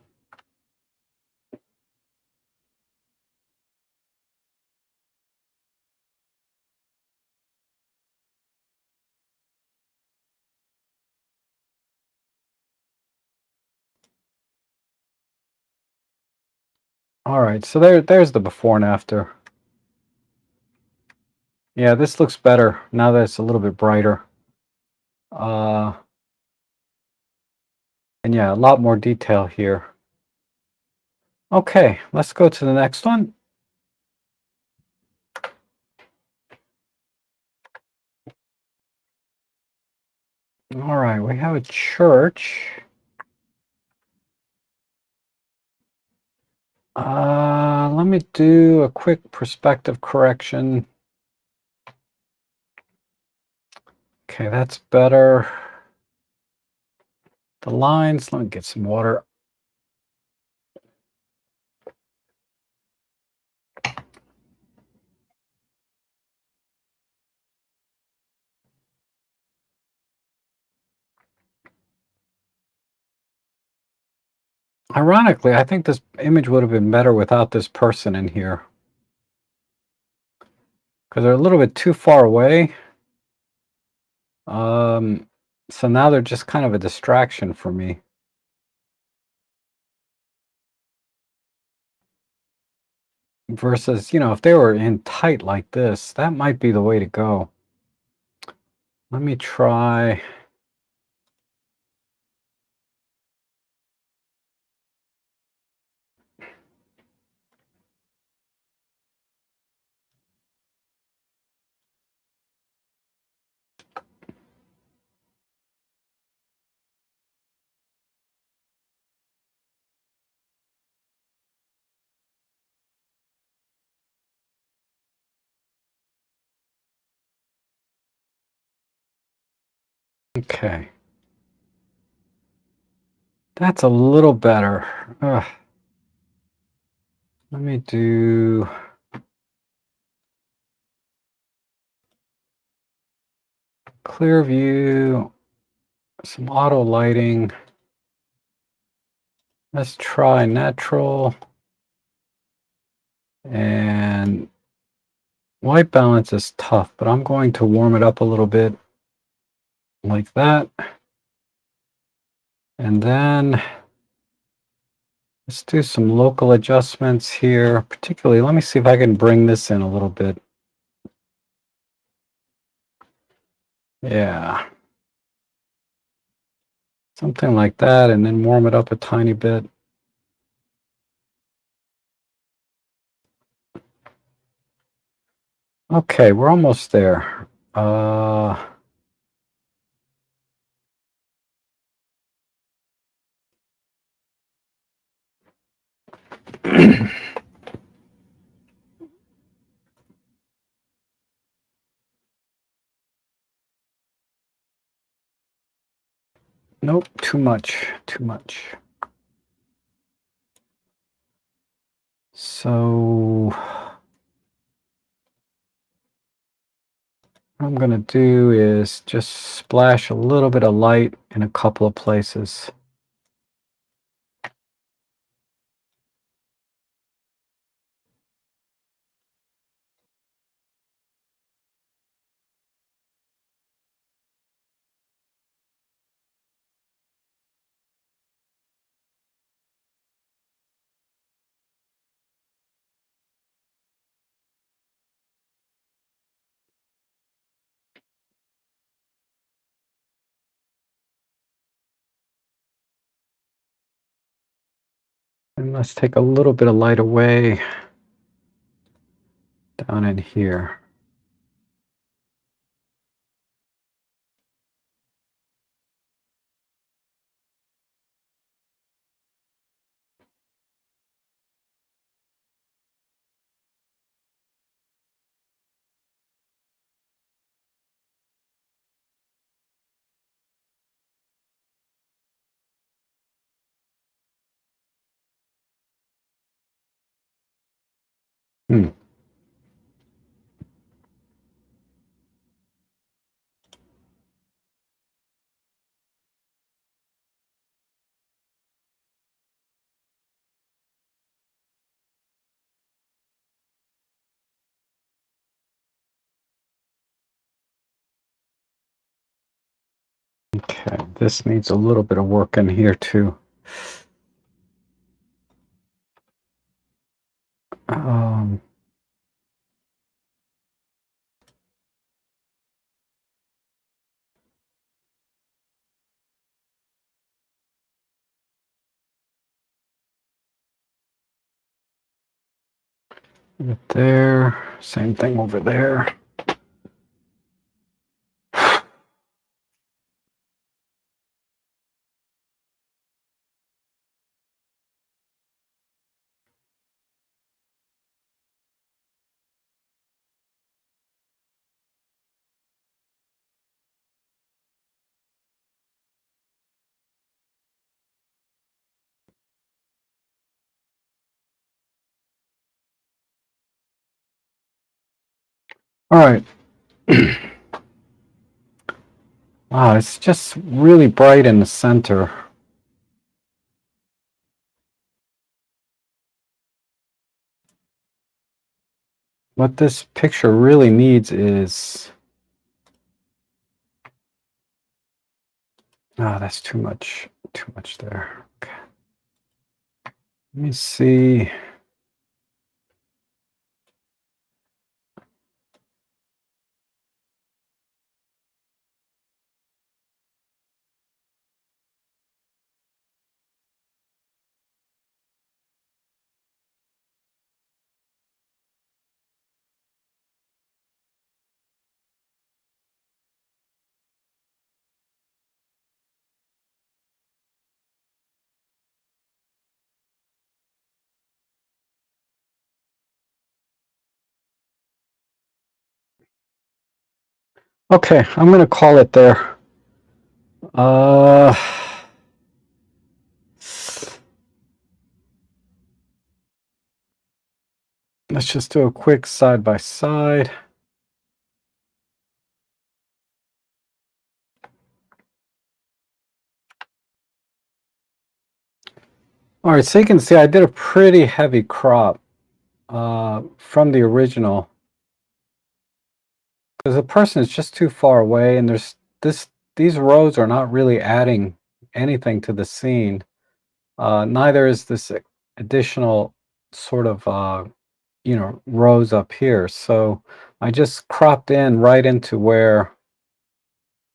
All right, so there's the before and after. Yeah, this looks better now that it's a little bit brighter. Uh, and yeah, a lot more detail here. Okay, let's go to the next one. All right, we have a church. Let me do a quick perspective correction. Okay, that's better. The lines, let me get some water. Ironically, I think this image would have been better without this person in here, because they're a little bit too far away. So now they're just kind of a distraction for me. Versus, if they were in tight like this, that might be the way to go. Let me try. Okay. That's a little better. Ugh. Let me do clear view, some auto lighting. Let's try natural. And white balance is tough, but I'm going to warm it up a little bit like that. And then let's do some local adjustments here. Particularly, let me see if I can bring this in a little bit. Yeah. Something like that, and then warm it up a tiny bit. Okay, we're almost there. Nope, too much, too much. So what I'm going to do is just splash a little bit of light in a couple of places. And let's take a little bit of light away down in here. Hmm. Okay, this needs a little bit of work in here too. Right there, same thing over there. All right. Wow, it's just really bright in the center. What this picture really needs is, that's too much there. Okay. Let me see. Okay, I'm going to call it there. Let's just do a quick side by side. All right, so you can see I did a pretty heavy crop from the original because the person is just too far away, and these rows are not really adding anything to the scene. Neither is this additional sort of rows up here. So I just cropped in right into where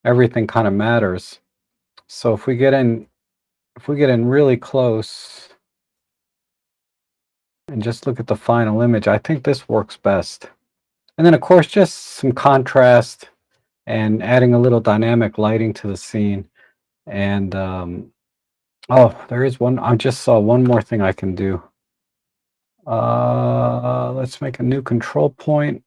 everything kind of matters. So if we get in really close and just look at the final image, I think this works best. And then of course just some contrast and adding a little dynamic lighting to the scene. And oh, there is one. I just saw one more thing I can do. Let's make a new control point.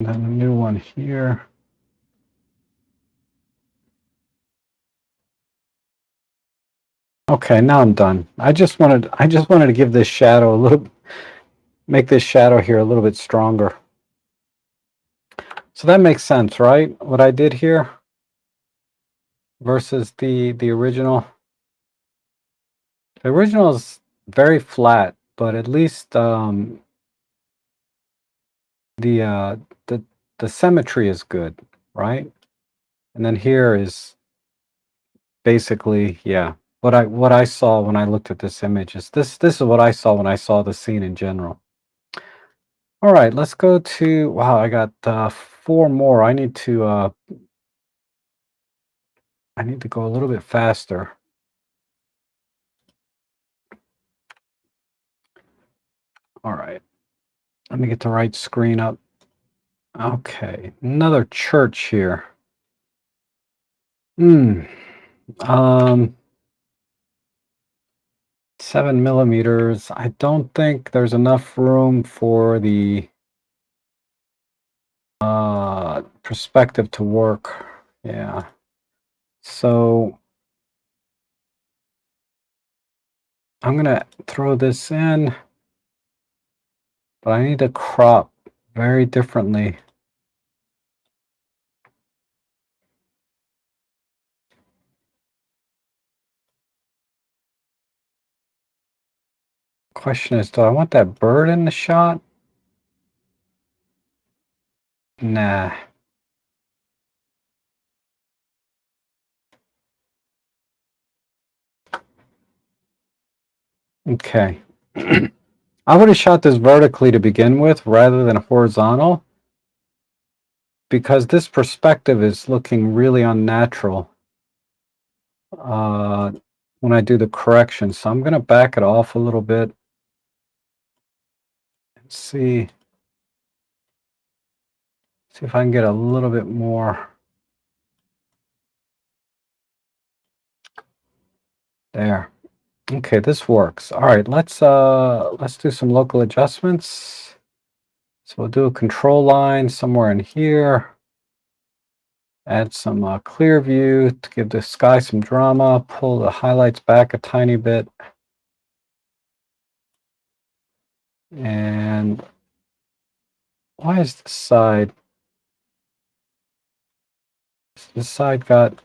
And then a new one here. Okay, now I'm done. I just wanted to give this shadow a little, make this shadow here a little bit stronger. So that makes sense, right? What I did here versus the original. The original is very flat, but at least the the symmetry is good, right? And then here is basically, yeah, what I saw when I looked at this image is this is what I saw when I saw the scene in general. All right, let's go to, wow, I got 4 more. I need to go a little bit faster. All right, let me get the right screen up. Okay, another church here. Hmm. 7 millimeters. I don't think there's enough room for the perspective to work. Yeah. So I'm gonna throw this in, but I need to crop very differently. Question is, do I want that bird in the shot? Nah. Okay. I would have shot this vertically to begin with rather than horizontal, because this perspective is looking really unnatural when I do the correction. So I'm going to back it off a little bit and see if I can get a little bit more. There. Okay, this works. All right, let's do some local adjustments. So we'll do a control line somewhere in here. Add some clear view to give the sky some drama. Pull the highlights back a tiny bit. And why is this side got,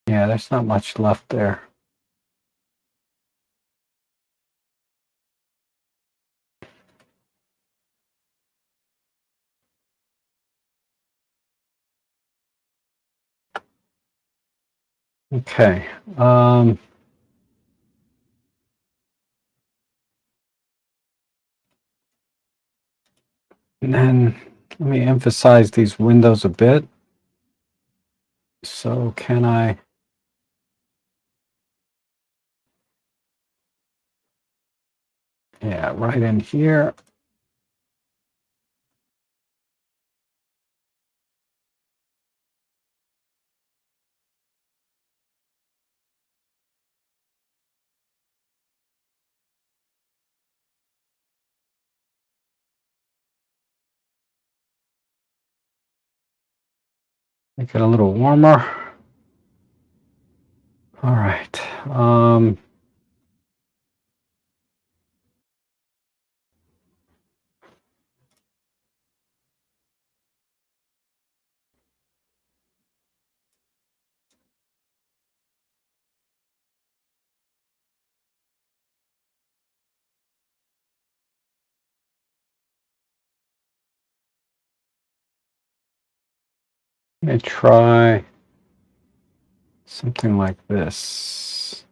yeah, there's not much left there. Okay. And then let me emphasize these windows a bit. So can I? Yeah, right in here. Make it a little warmer. All right. Let me try something like this.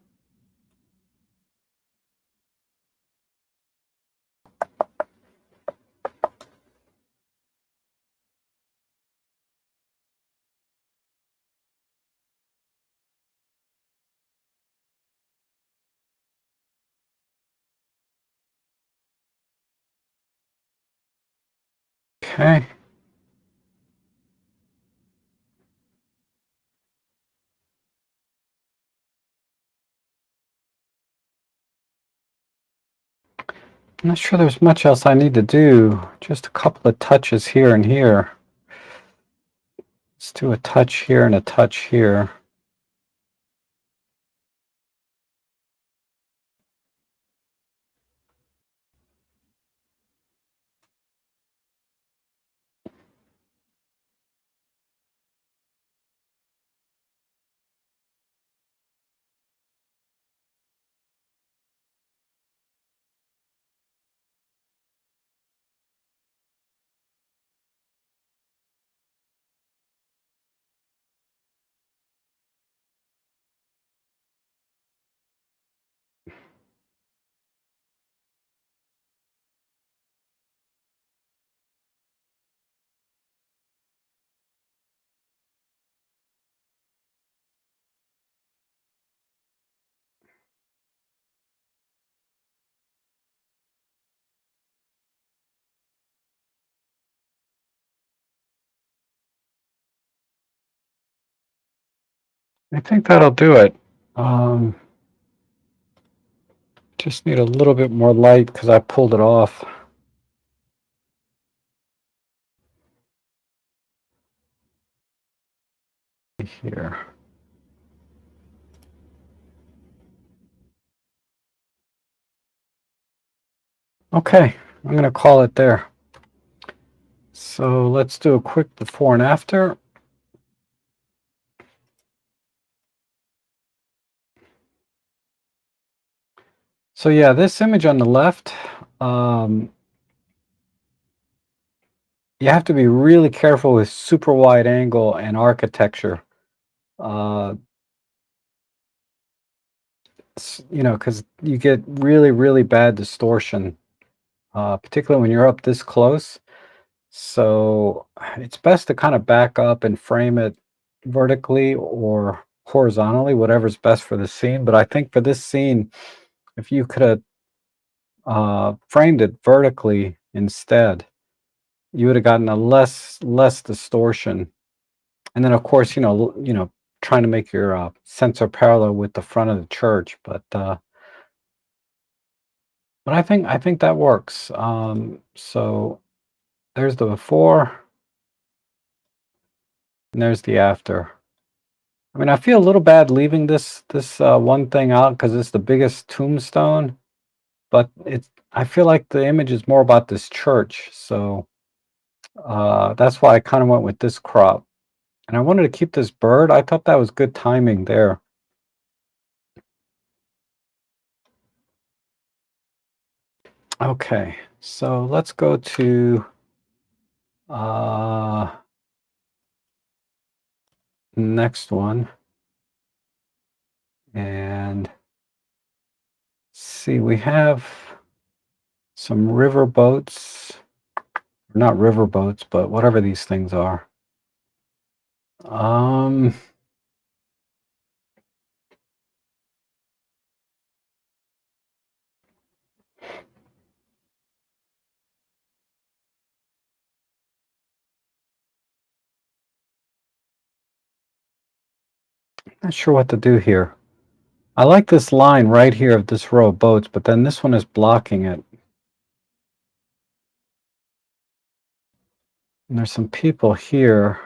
Okay. I'm not sure there's much else I need to do. Just a couple of touches here and here. Let's do a touch here and a touch here. I think that'll do it. Just need a little bit more light because I pulled it off here. Okay, I'm going to call it there. So let's do a quick before and after. So yeah, this image on the left, you have to be really careful with super wide angle and architecture. you know, because you get really, really bad distortion, particularly when you're up this close. So it's best to kind of back up and frame it vertically or horizontally, whatever's best for the scene. But I think for this scene, if you could have framed it vertically instead, you would have gotten a less distortion. And then, of course, trying to make your sensor parallel with the front of the church, but I think that works. So there's the before, and there's the after. I mean, I feel a little bad leaving this one thing out because it's the biggest tombstone, but I feel like the image is more about this church, so that's why I kind of went with this crop. And I wanted to keep this bird. I thought that was good timing there. Okay, so let's go to next one and see. We have some river boats, not river boats, but whatever these things are. Not sure what to do here. I like this line right here of this row of boats, but then this one is blocking it. And there's some people here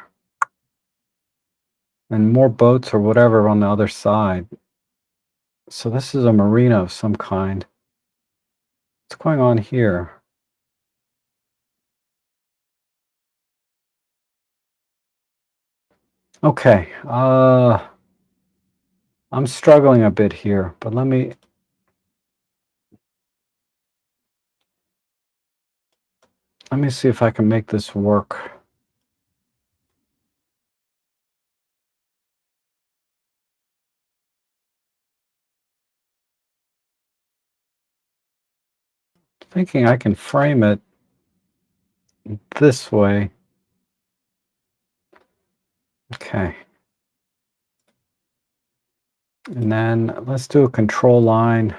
and more boats or whatever on the other side. So this is a marina of some kind. What's going on here? Okay, I'm struggling a bit here, but let me see if I can make this work. Thinking I can frame it this way. Okay. And then let's do a control line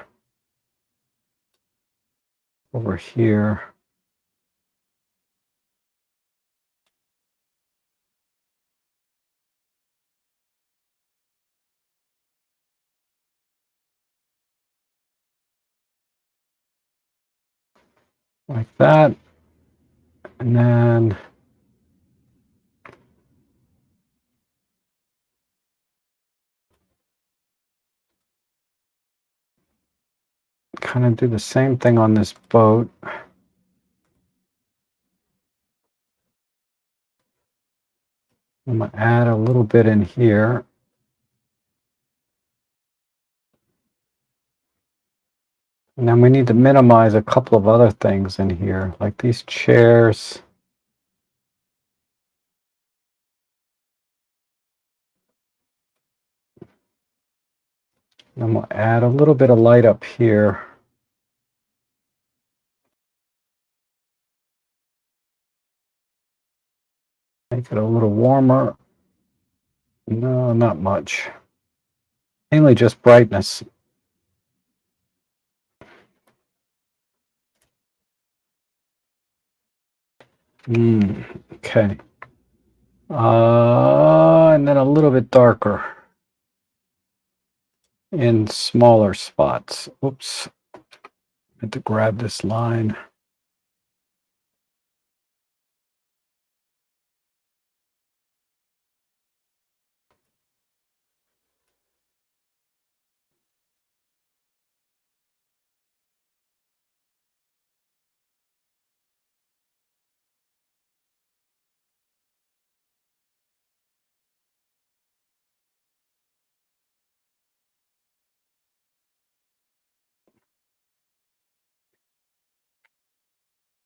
over here. Like that. And then kind of do the same thing on this boat. I'm going to add a little bit in here. And then we need to minimize a couple of other things in here, like these chairs. And we'll add a little bit of light up here. Make it a little warmer. No, not much. Mainly just brightness. Okay. And then a little bit darker in smaller spots. Oops. I had to grab this line.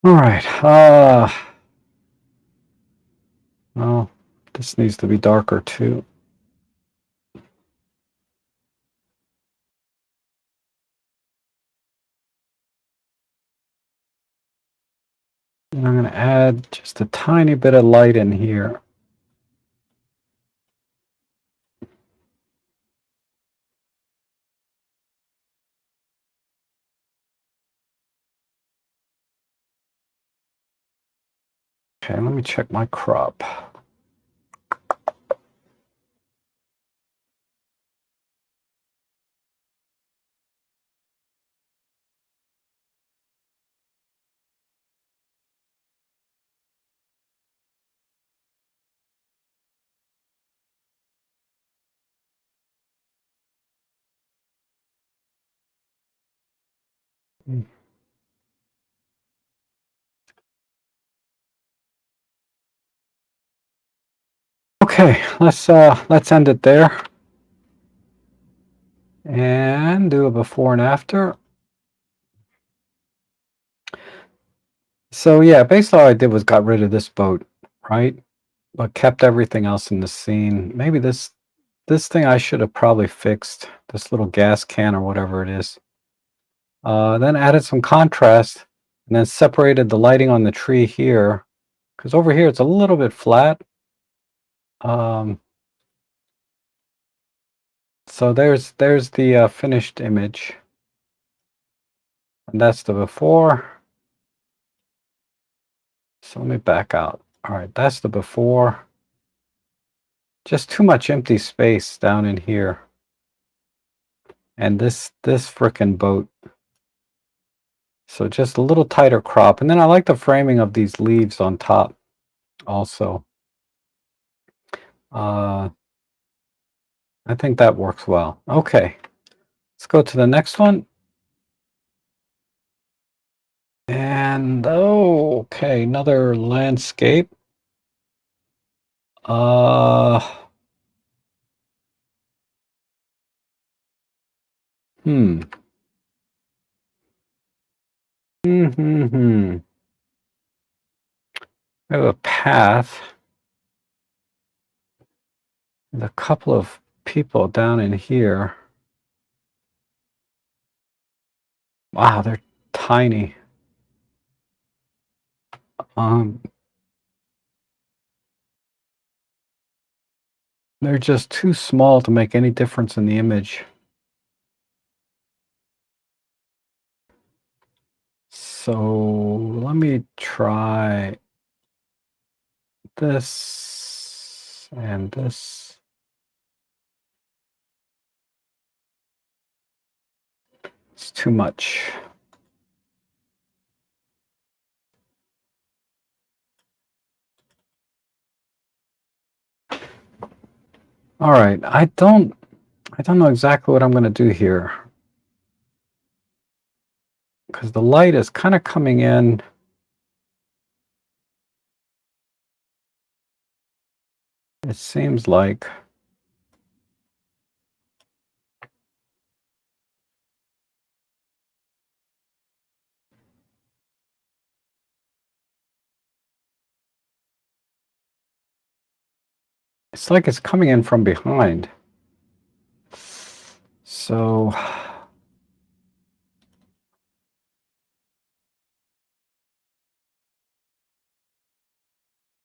All right. Well, this needs to be darker too. And I'm going to add just a tiny bit of light in here. Okay, let me check my crop. Okay, let's end it there and do a before and after. So yeah, basically all I did was got rid of this boat, right? But kept everything else in the scene. Maybe this thing I should have probably fixed, this little gas can or whatever it is. Then added some contrast and then separated the lighting on the tree here, because over here it's a little bit flat. So there's the finished image, and that's the before. So let me back out. All right, that's the before. Just too much empty space down in here. And this frickin' boat. So just a little tighter crop. And then I like the framing of these leaves on top also. I think that works well. Okay, let's go to the next one. And oh, okay, another landscape. Hmm. Hmm. I have a path and a couple of people down in here. Wow, they're tiny. They're just too small to make any difference in the image. So let me try this and this. It's too much. All right, I don't know exactly what I'm going to do here, because the light is kind of coming in. It seems like it's coming in from behind. So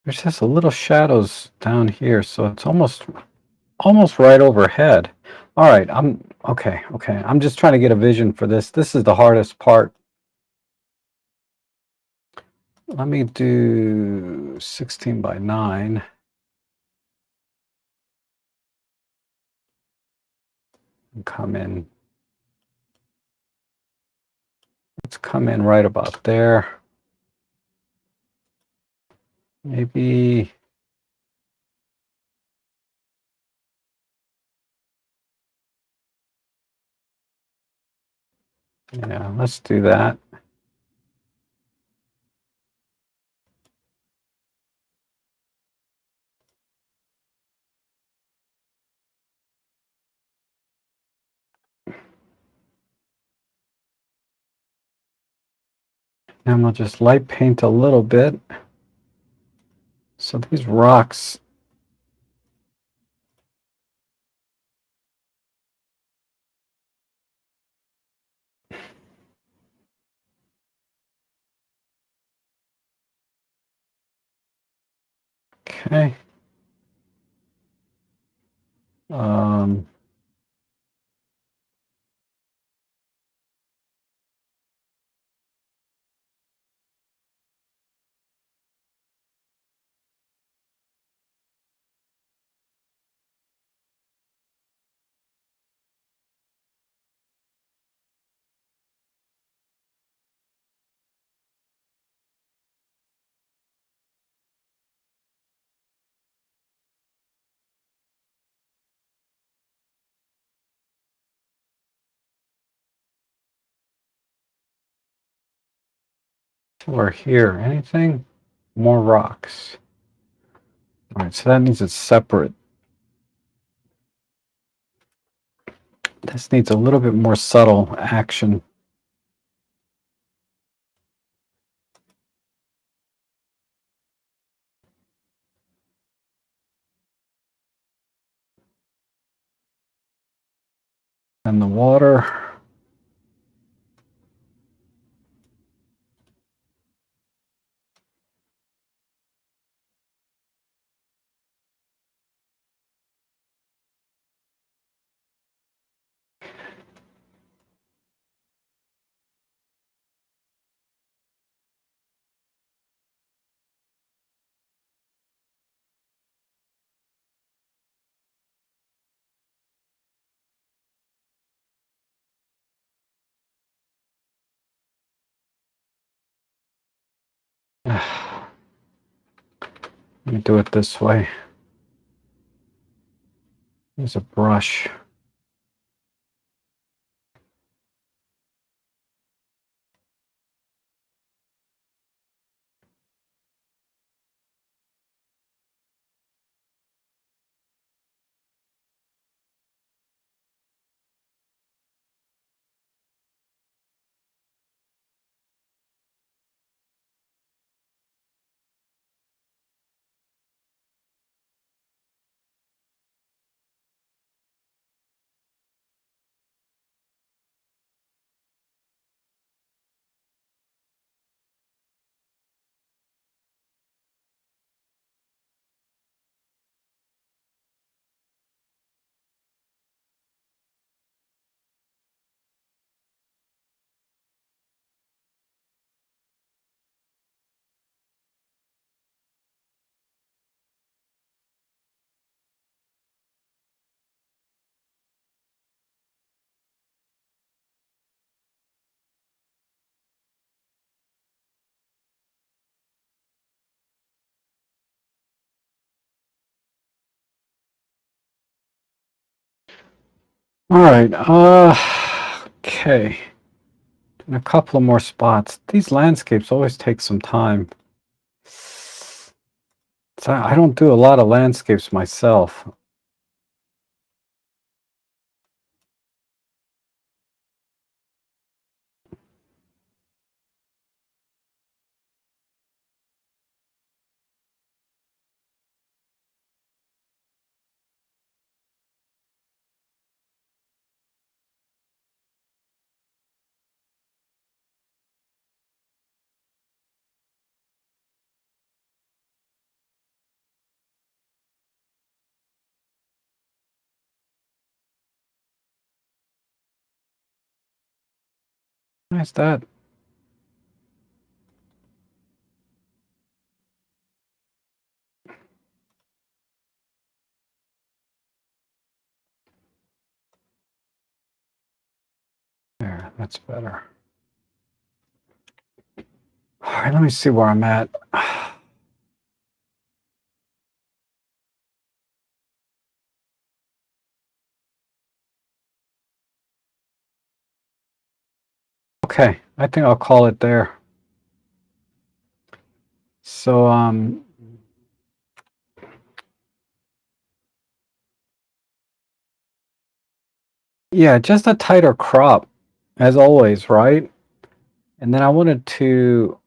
there's just a little shadows down here, so it's almost right overhead. All right, okay. I'm just trying to get a vision for this. This is the hardest part. Let me do 16 by 9. And come in. Let's come in right about there. Maybe. Yeah, let's do that. And we'll just light paint a little bit. So these rocks, Okay. Or here, anything? More rocks. All right, so that means it's separate. This needs a little bit more subtle action. And the water. Let me do it this way. Use a brush. All right. Okay. And a couple of more spots. These landscapes always take some time. So I don't do a lot of landscapes myself. Nice that. There, that's better. All right, let me see where I'm at. Okay, I think I'll call it there. So, yeah, just a tighter crop, as always, right? And then I wanted to,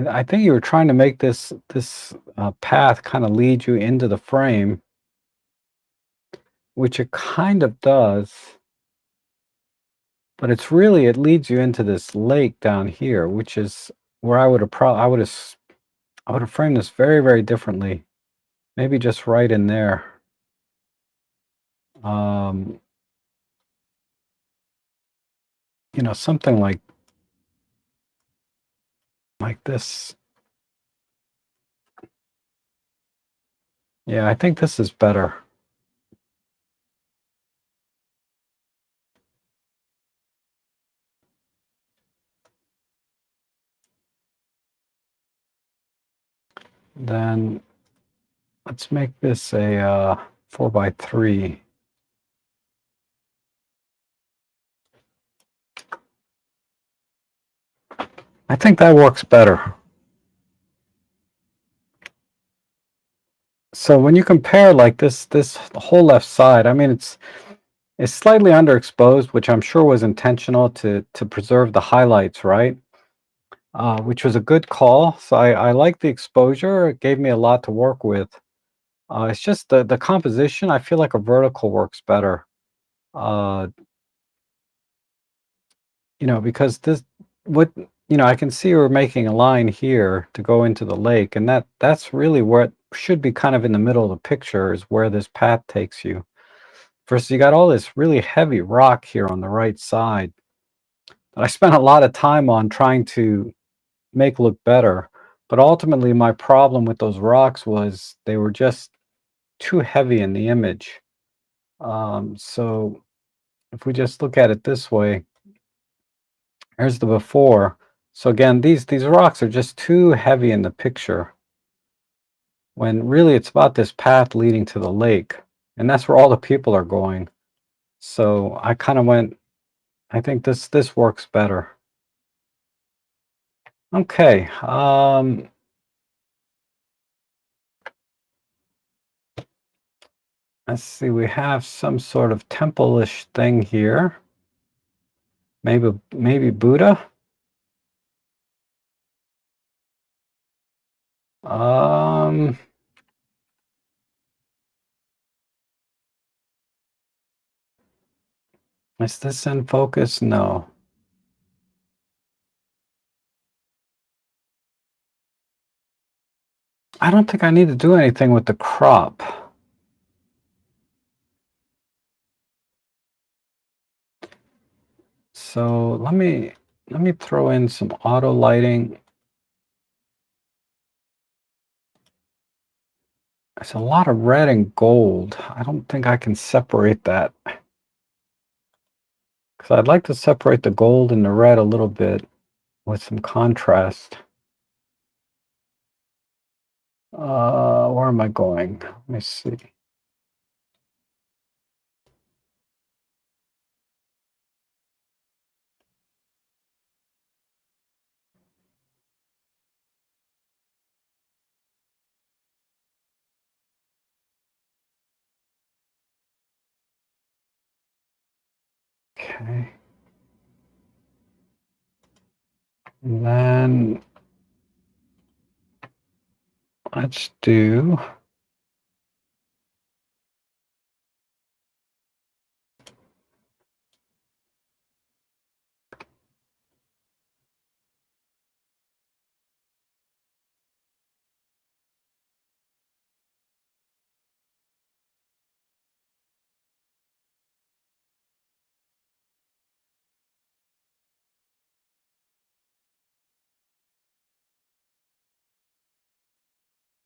I think you were trying to make this path kind of lead you into the frame, which it kind of does, but it's really, it leads you into this lake down here, which is where I would have framed this very, very differently. maybe just right in there. Um, something like this. Yeah, I think this is better. Then let's make this a 4x3. I think that works better. So when you compare like this whole left side, I mean it's slightly underexposed, which I'm sure was intentional to preserve the highlights, right? Which was a good call. So I like the exposure. It gave me a lot to work with. It's just the composition. I feel like a vertical works better. Uh, because I can see we're making a line here to go into the lake, and that's really where it should be, kind of in the middle of the picture is where this path takes you. First, you got all this really heavy rock here on the right side that I spent a lot of time on trying to make look better. But ultimately, my problem with those rocks was they were just too heavy in the image. So if we just look at it this way, here's the before. So again, these rocks are just too heavy in the picture, when really it's about this path leading to the lake, and that's where all the people are going. So I kind of went, I think this works better. Okay, let's see, we have some sort of temple-ish thing here. Maybe Buddha. Um, is this in focus? No. I don't think I need to do anything with the crop. So let me throw in some auto lighting. It's a lot of red and gold. I don't think I can separate that, because I'd like to separate the gold and the red a little bit with some contrast. Where am I going? Let me see. Okay. And then let's do,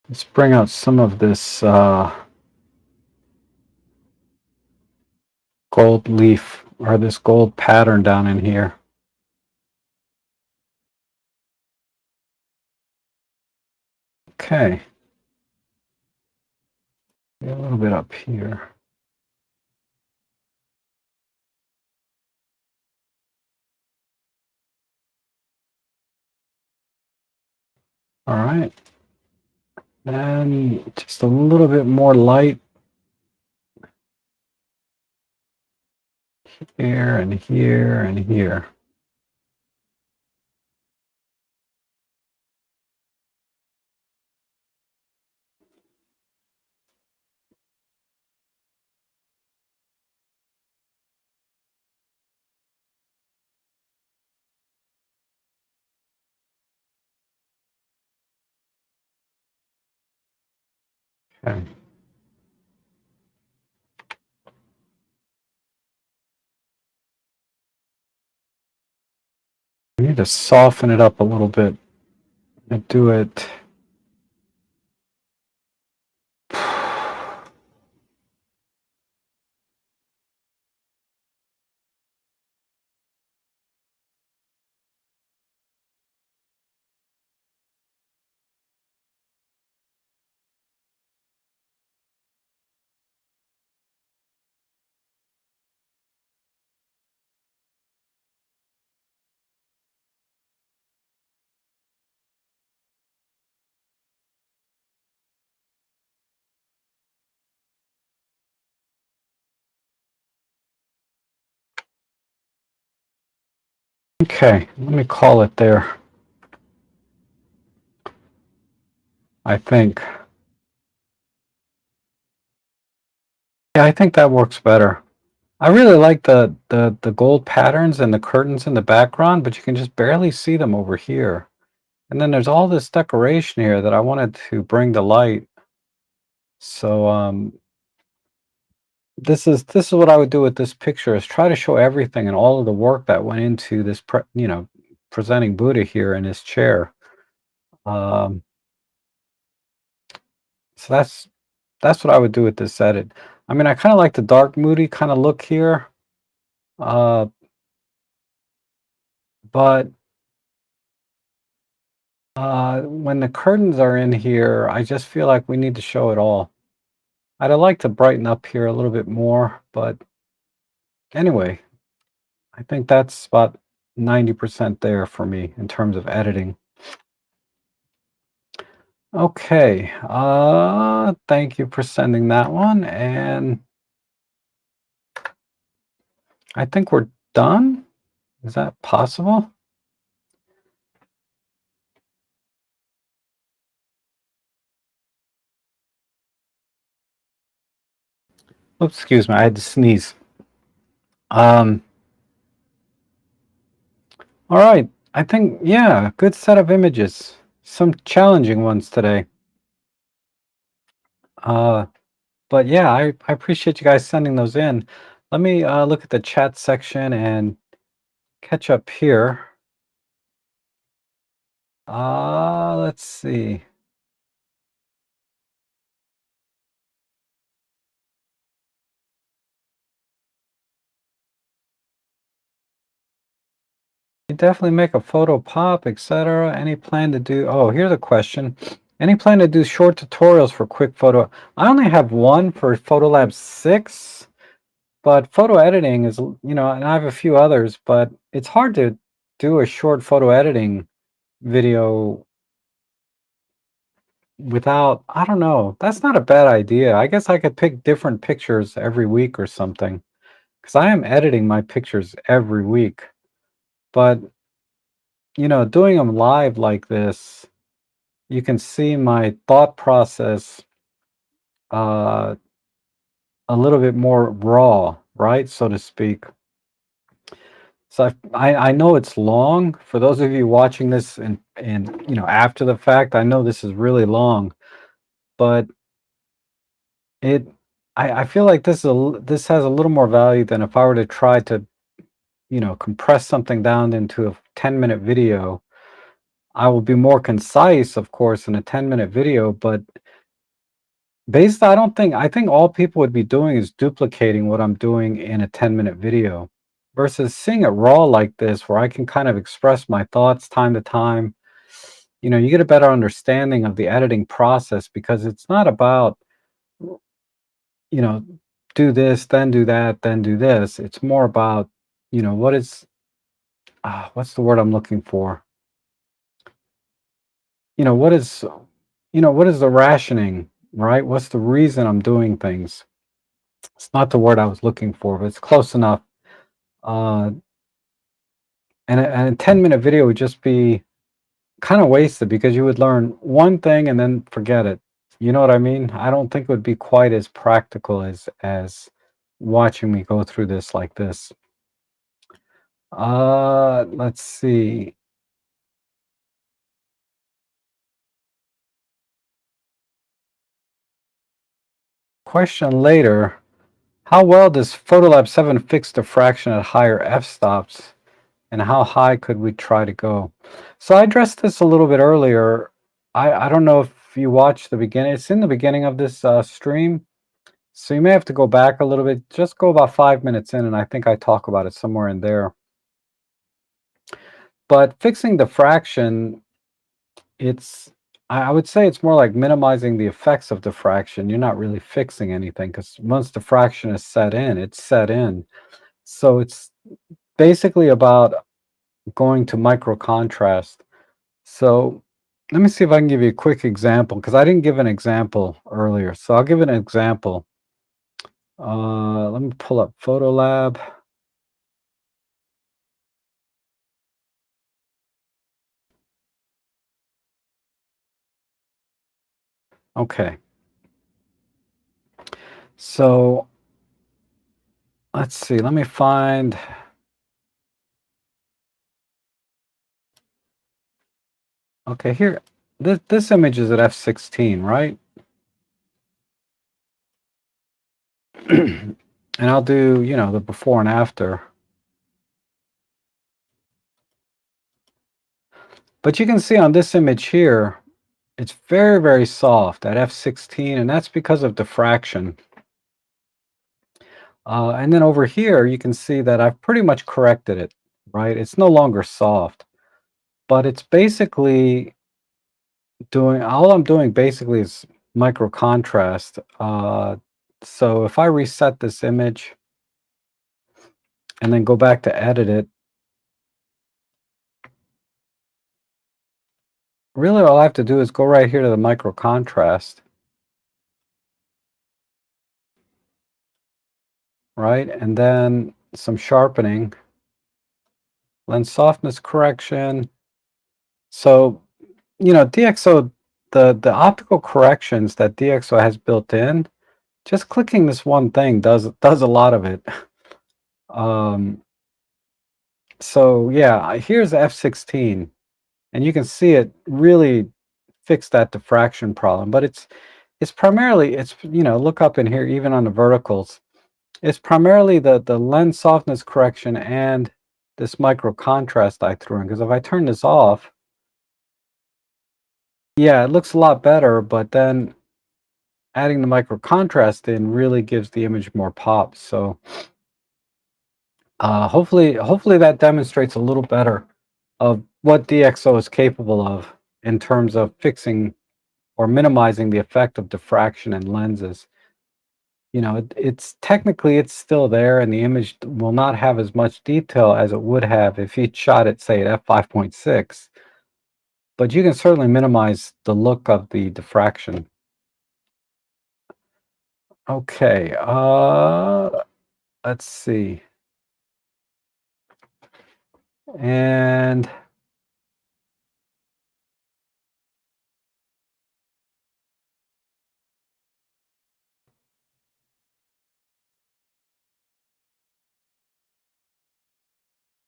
let's bring out some of this gold leaf, or this gold pattern down in here. Okay. A little bit up here. All right. Then just a little bit more light here and here and here. Okay. I need to soften it up a little bit and do it. Okay, let me call it there. I think. Yeah, I think that works better. I really like the gold patterns and the curtains in the background, but you can just barely see them over here. And then there's all this decoration here that I wanted to bring to light. So this is what I would do with this picture, is try to show everything and all of the work that went into this presenting Buddha here in his chair. Um, so that's what I would do with this edit. I mean, I kind of like the dark moody kind of look here. Uh, but when the curtains are in here, I just feel like we need to show it all. I'd like to brighten up here a little bit more, but anyway, I think that's about 90% there for me in terms of editing. Okay, thank you for sending that one, and I think we're done. Is that possible? Oops, excuse me, I had to sneeze. Um, all right, I think, yeah, good set of images. Some challenging ones today. Uh, but yeah, I appreciate you guys sending those in. Let me look at the chat section and catch up here. Let's see. You definitely make a photo pop, etc. Any plan to do? Oh, here's a question. Any plan to do short tutorials for quick photo? I only have one for Photolab 6, but photo editing is, and I have a few others, but it's hard to do a short photo editing video without, I don't know. That's not a bad idea. I guess I could pick different pictures every week or something, because I am editing my pictures every week. But, doing them live like this, you can see my thought process uh, a little bit more raw, right, so to speak. So I know it's long. For those of you watching this and after the fact, I know this is really long, but it I feel like this has a little more value than if I were to try to compress something down into a 10-minute video. I will be more concise, of course, in a 10-minute video, but I think all people would be doing is duplicating what I'm doing in a 10-minute video versus seeing it raw like this, where I can kind of express my thoughts time to time. You get a better understanding of the editing process, because it's not about, you know, do this, then do that, then do this. It's more about, what's the word I'm looking for? You know, what is, what is the rationing, right? What's the reason I'm doing things? It's not the word I was looking for, but it's close enough. Uh, and a 10-minute video would just be kind of wasted, because you would learn one thing and then forget it. You know what I mean? I don't think it would be quite as practical as watching me go through this like this. Let's see. question later, how well does Photolab 7 fix diffraction at higher f-stops, and how high could we try to go? So I addressed this a little bit earlier. I don't know if you watched the beginning. It's in the beginning of this stream. So you may have to go back a little bit. Just go about 5 minutes in, and I think I talk about it somewhere in there. But fixing diffraction, I would say it's more like minimizing the effects of diffraction. You're not really fixing anything, because once diffraction is set in, it's set in. So it's basically about going to micro contrast. So let me see if I can give you a quick example, because I didn't give an example earlier. So I'll give an example. Let me pull up Photolab. Okay. So let's see, let me find. Okay, here, this image is at f16, right? And I'll do, the before and after. But you can see on this image here, it's very, very soft at f16, and that's because of diffraction. And then over here, you can see that I've pretty much corrected it, right? It's no longer soft, but it's basically all I'm doing basically is micro contrast. So if I reset this image and then go back to edit it, really all I have to do is go right here to the micro contrast, right? And then some sharpening, lens softness correction. So, DxO, the optical corrections that DxO has built in, just clicking this one thing does a lot of it. So yeah, here's f16, and you can see it really fixed that diffraction problem. But it's primarily, look up in here, even on the verticals, it's primarily the lens softness correction and this micro contrast I threw in. Because if I turn this off, yeah, it looks a lot better, but then adding the micro contrast in really gives the image more pop. So hopefully that demonstrates a little better of what DxO is capable of in terms of fixing or minimizing the effect of diffraction in lenses. It's technically it's still there, and the image will not have as much detail as it would have if you shot it, say, at f5.6, but you can certainly minimize the look of the diffraction. Okay, let's see. And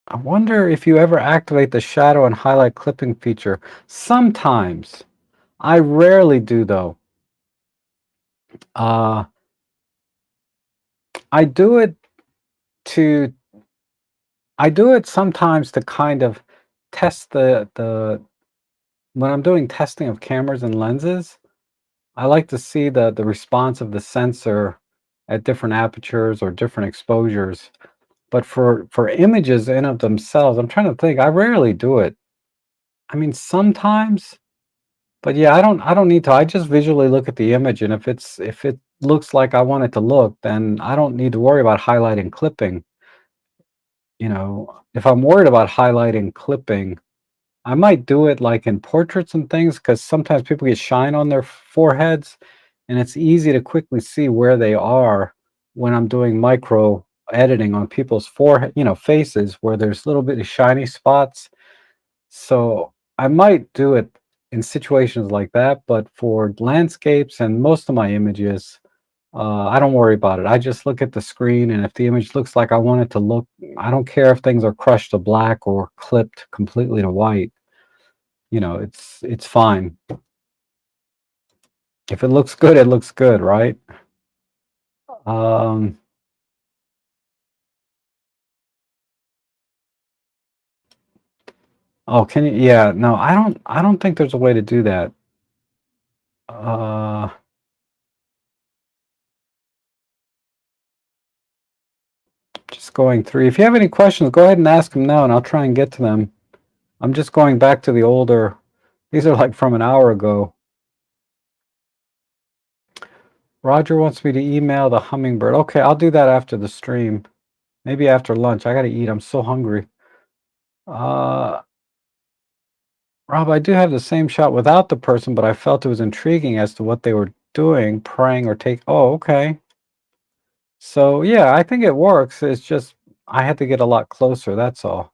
I wonder if you ever activate the shadow and highlight clipping feature. Sometimes. I rarely do, though. Uh, I do it to I do it sometimes to kind of test the when I'm doing testing of cameras and lenses, I like to see the response of the sensor at different apertures or different exposures. But for images in of themselves, I'm trying to think, I rarely do it. I mean, sometimes, but yeah, I don't need to. I just visually look at the image, and if it looks like I want it to look, then I don't need to worry about highlighting clipping. If I'm worried about highlighting clipping, I might do it like in portraits and things, because sometimes people get shine on their foreheads, and it's easy to quickly see where they are when I'm doing micro editing on people's forehead, faces where there's a little bit of shiny spots. So I might do it in situations like that, but for landscapes and most of my images, I don't worry about it. I just look at the screen, and if the image looks like I want it to look, I don't care if things are crushed to black or clipped completely to white. It's fine. If it looks good, it looks good, right? Um, oh, can you? Yeah, no, I don't think there's a way to do that. Uh, just going through. If you have any questions, go ahead and ask them now, and I'll try and get to them. I'm just going back to the older. These are like from an hour ago. Roger wants me to email the Hummingbird. Okay, I'll do that after the stream. Maybe after lunch. I gotta eat. I'm so hungry. Uh, Rob, I do have the same shot without the person, but I felt it was intriguing as to what they were doing, praying or take. Oh, okay. So yeah, I think it works. It's just I had to get a lot closer. That's all.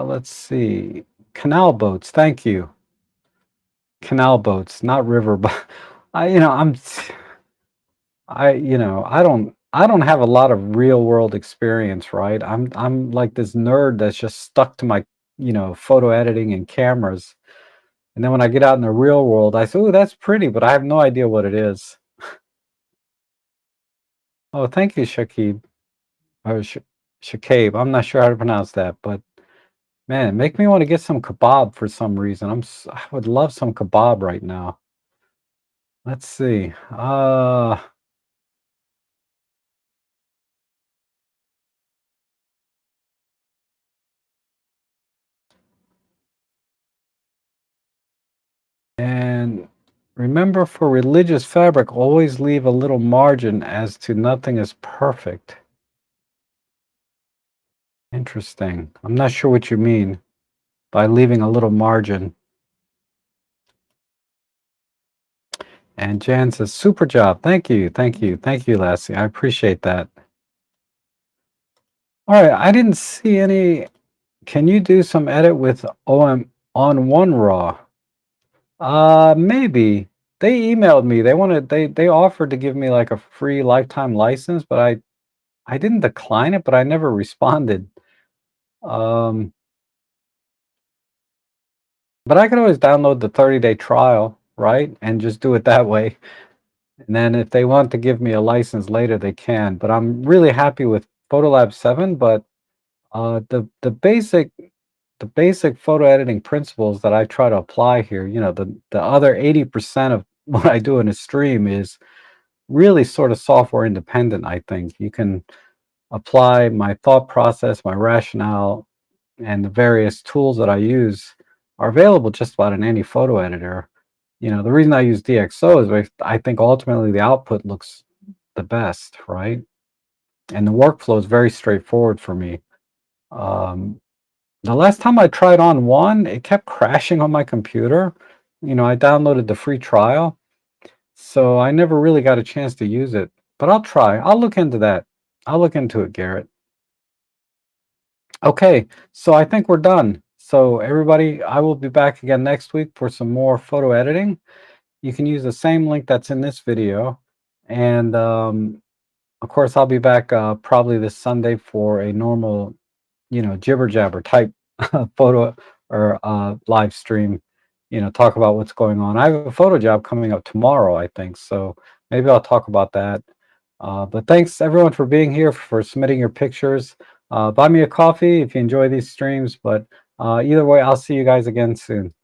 Let's see. Canal boats. Thank you. Canal boats, not river. But I don't have a lot of real world experience, right? I'm like this nerd that's just stuck to my, photo editing and cameras. And then when I get out in the real world, I say, "Oh, that's pretty," but I have no idea what it is. Oh, thank you, Shakib or Shakib. I'm not sure how to pronounce that, but man, make me want to get some kebab for some reason. I would love some kebab right now. Let's see. And remember, for religious fabric, always leave a little margin as to nothing is perfect. Interesting. I'm not sure what you mean by leaving a little margin. And Jan says, super job. Thank you. Thank you. Thank you, Lassie. I appreciate that. All right. I didn't see any. Can you do some edit with OM on one raw? Maybe. They emailed me. They offered to give me like a free lifetime license, but I didn't decline it, but I never responded. Um, but I could always download the 30-day trial, right? And just do it that way. And then if they want to give me a license later, they can. But I'm really happy with Photolab 7, but the basic photo editing principles that I try to apply here, the other 80% of what I do in a stream is really sort of software independent, I think. You can apply my thought process, my rationale, and the various tools that I use are available just about in any photo editor. The reason I use DxO is I think ultimately the output looks the best, right? And the workflow is very straightforward for me. Um, the last time I tried on one, it kept crashing on my computer. I downloaded the free trial, so I never really got a chance to use it. But I'll try. I'll look into that. I'll look into it, Garrett. Okay, so I think we're done. So everybody, I will be back again next week for some more photo editing. You can use the same link that's in this video. And of course, I'll be back probably this Sunday for a normal, jibber jabber type photo or live stream, talk about what's going on. I have a photo job coming up tomorrow, I think. So maybe I'll talk about that. But thanks everyone for being here, for submitting your pictures. Buy me a coffee if you enjoy these streams. But either way, I'll see you guys again soon.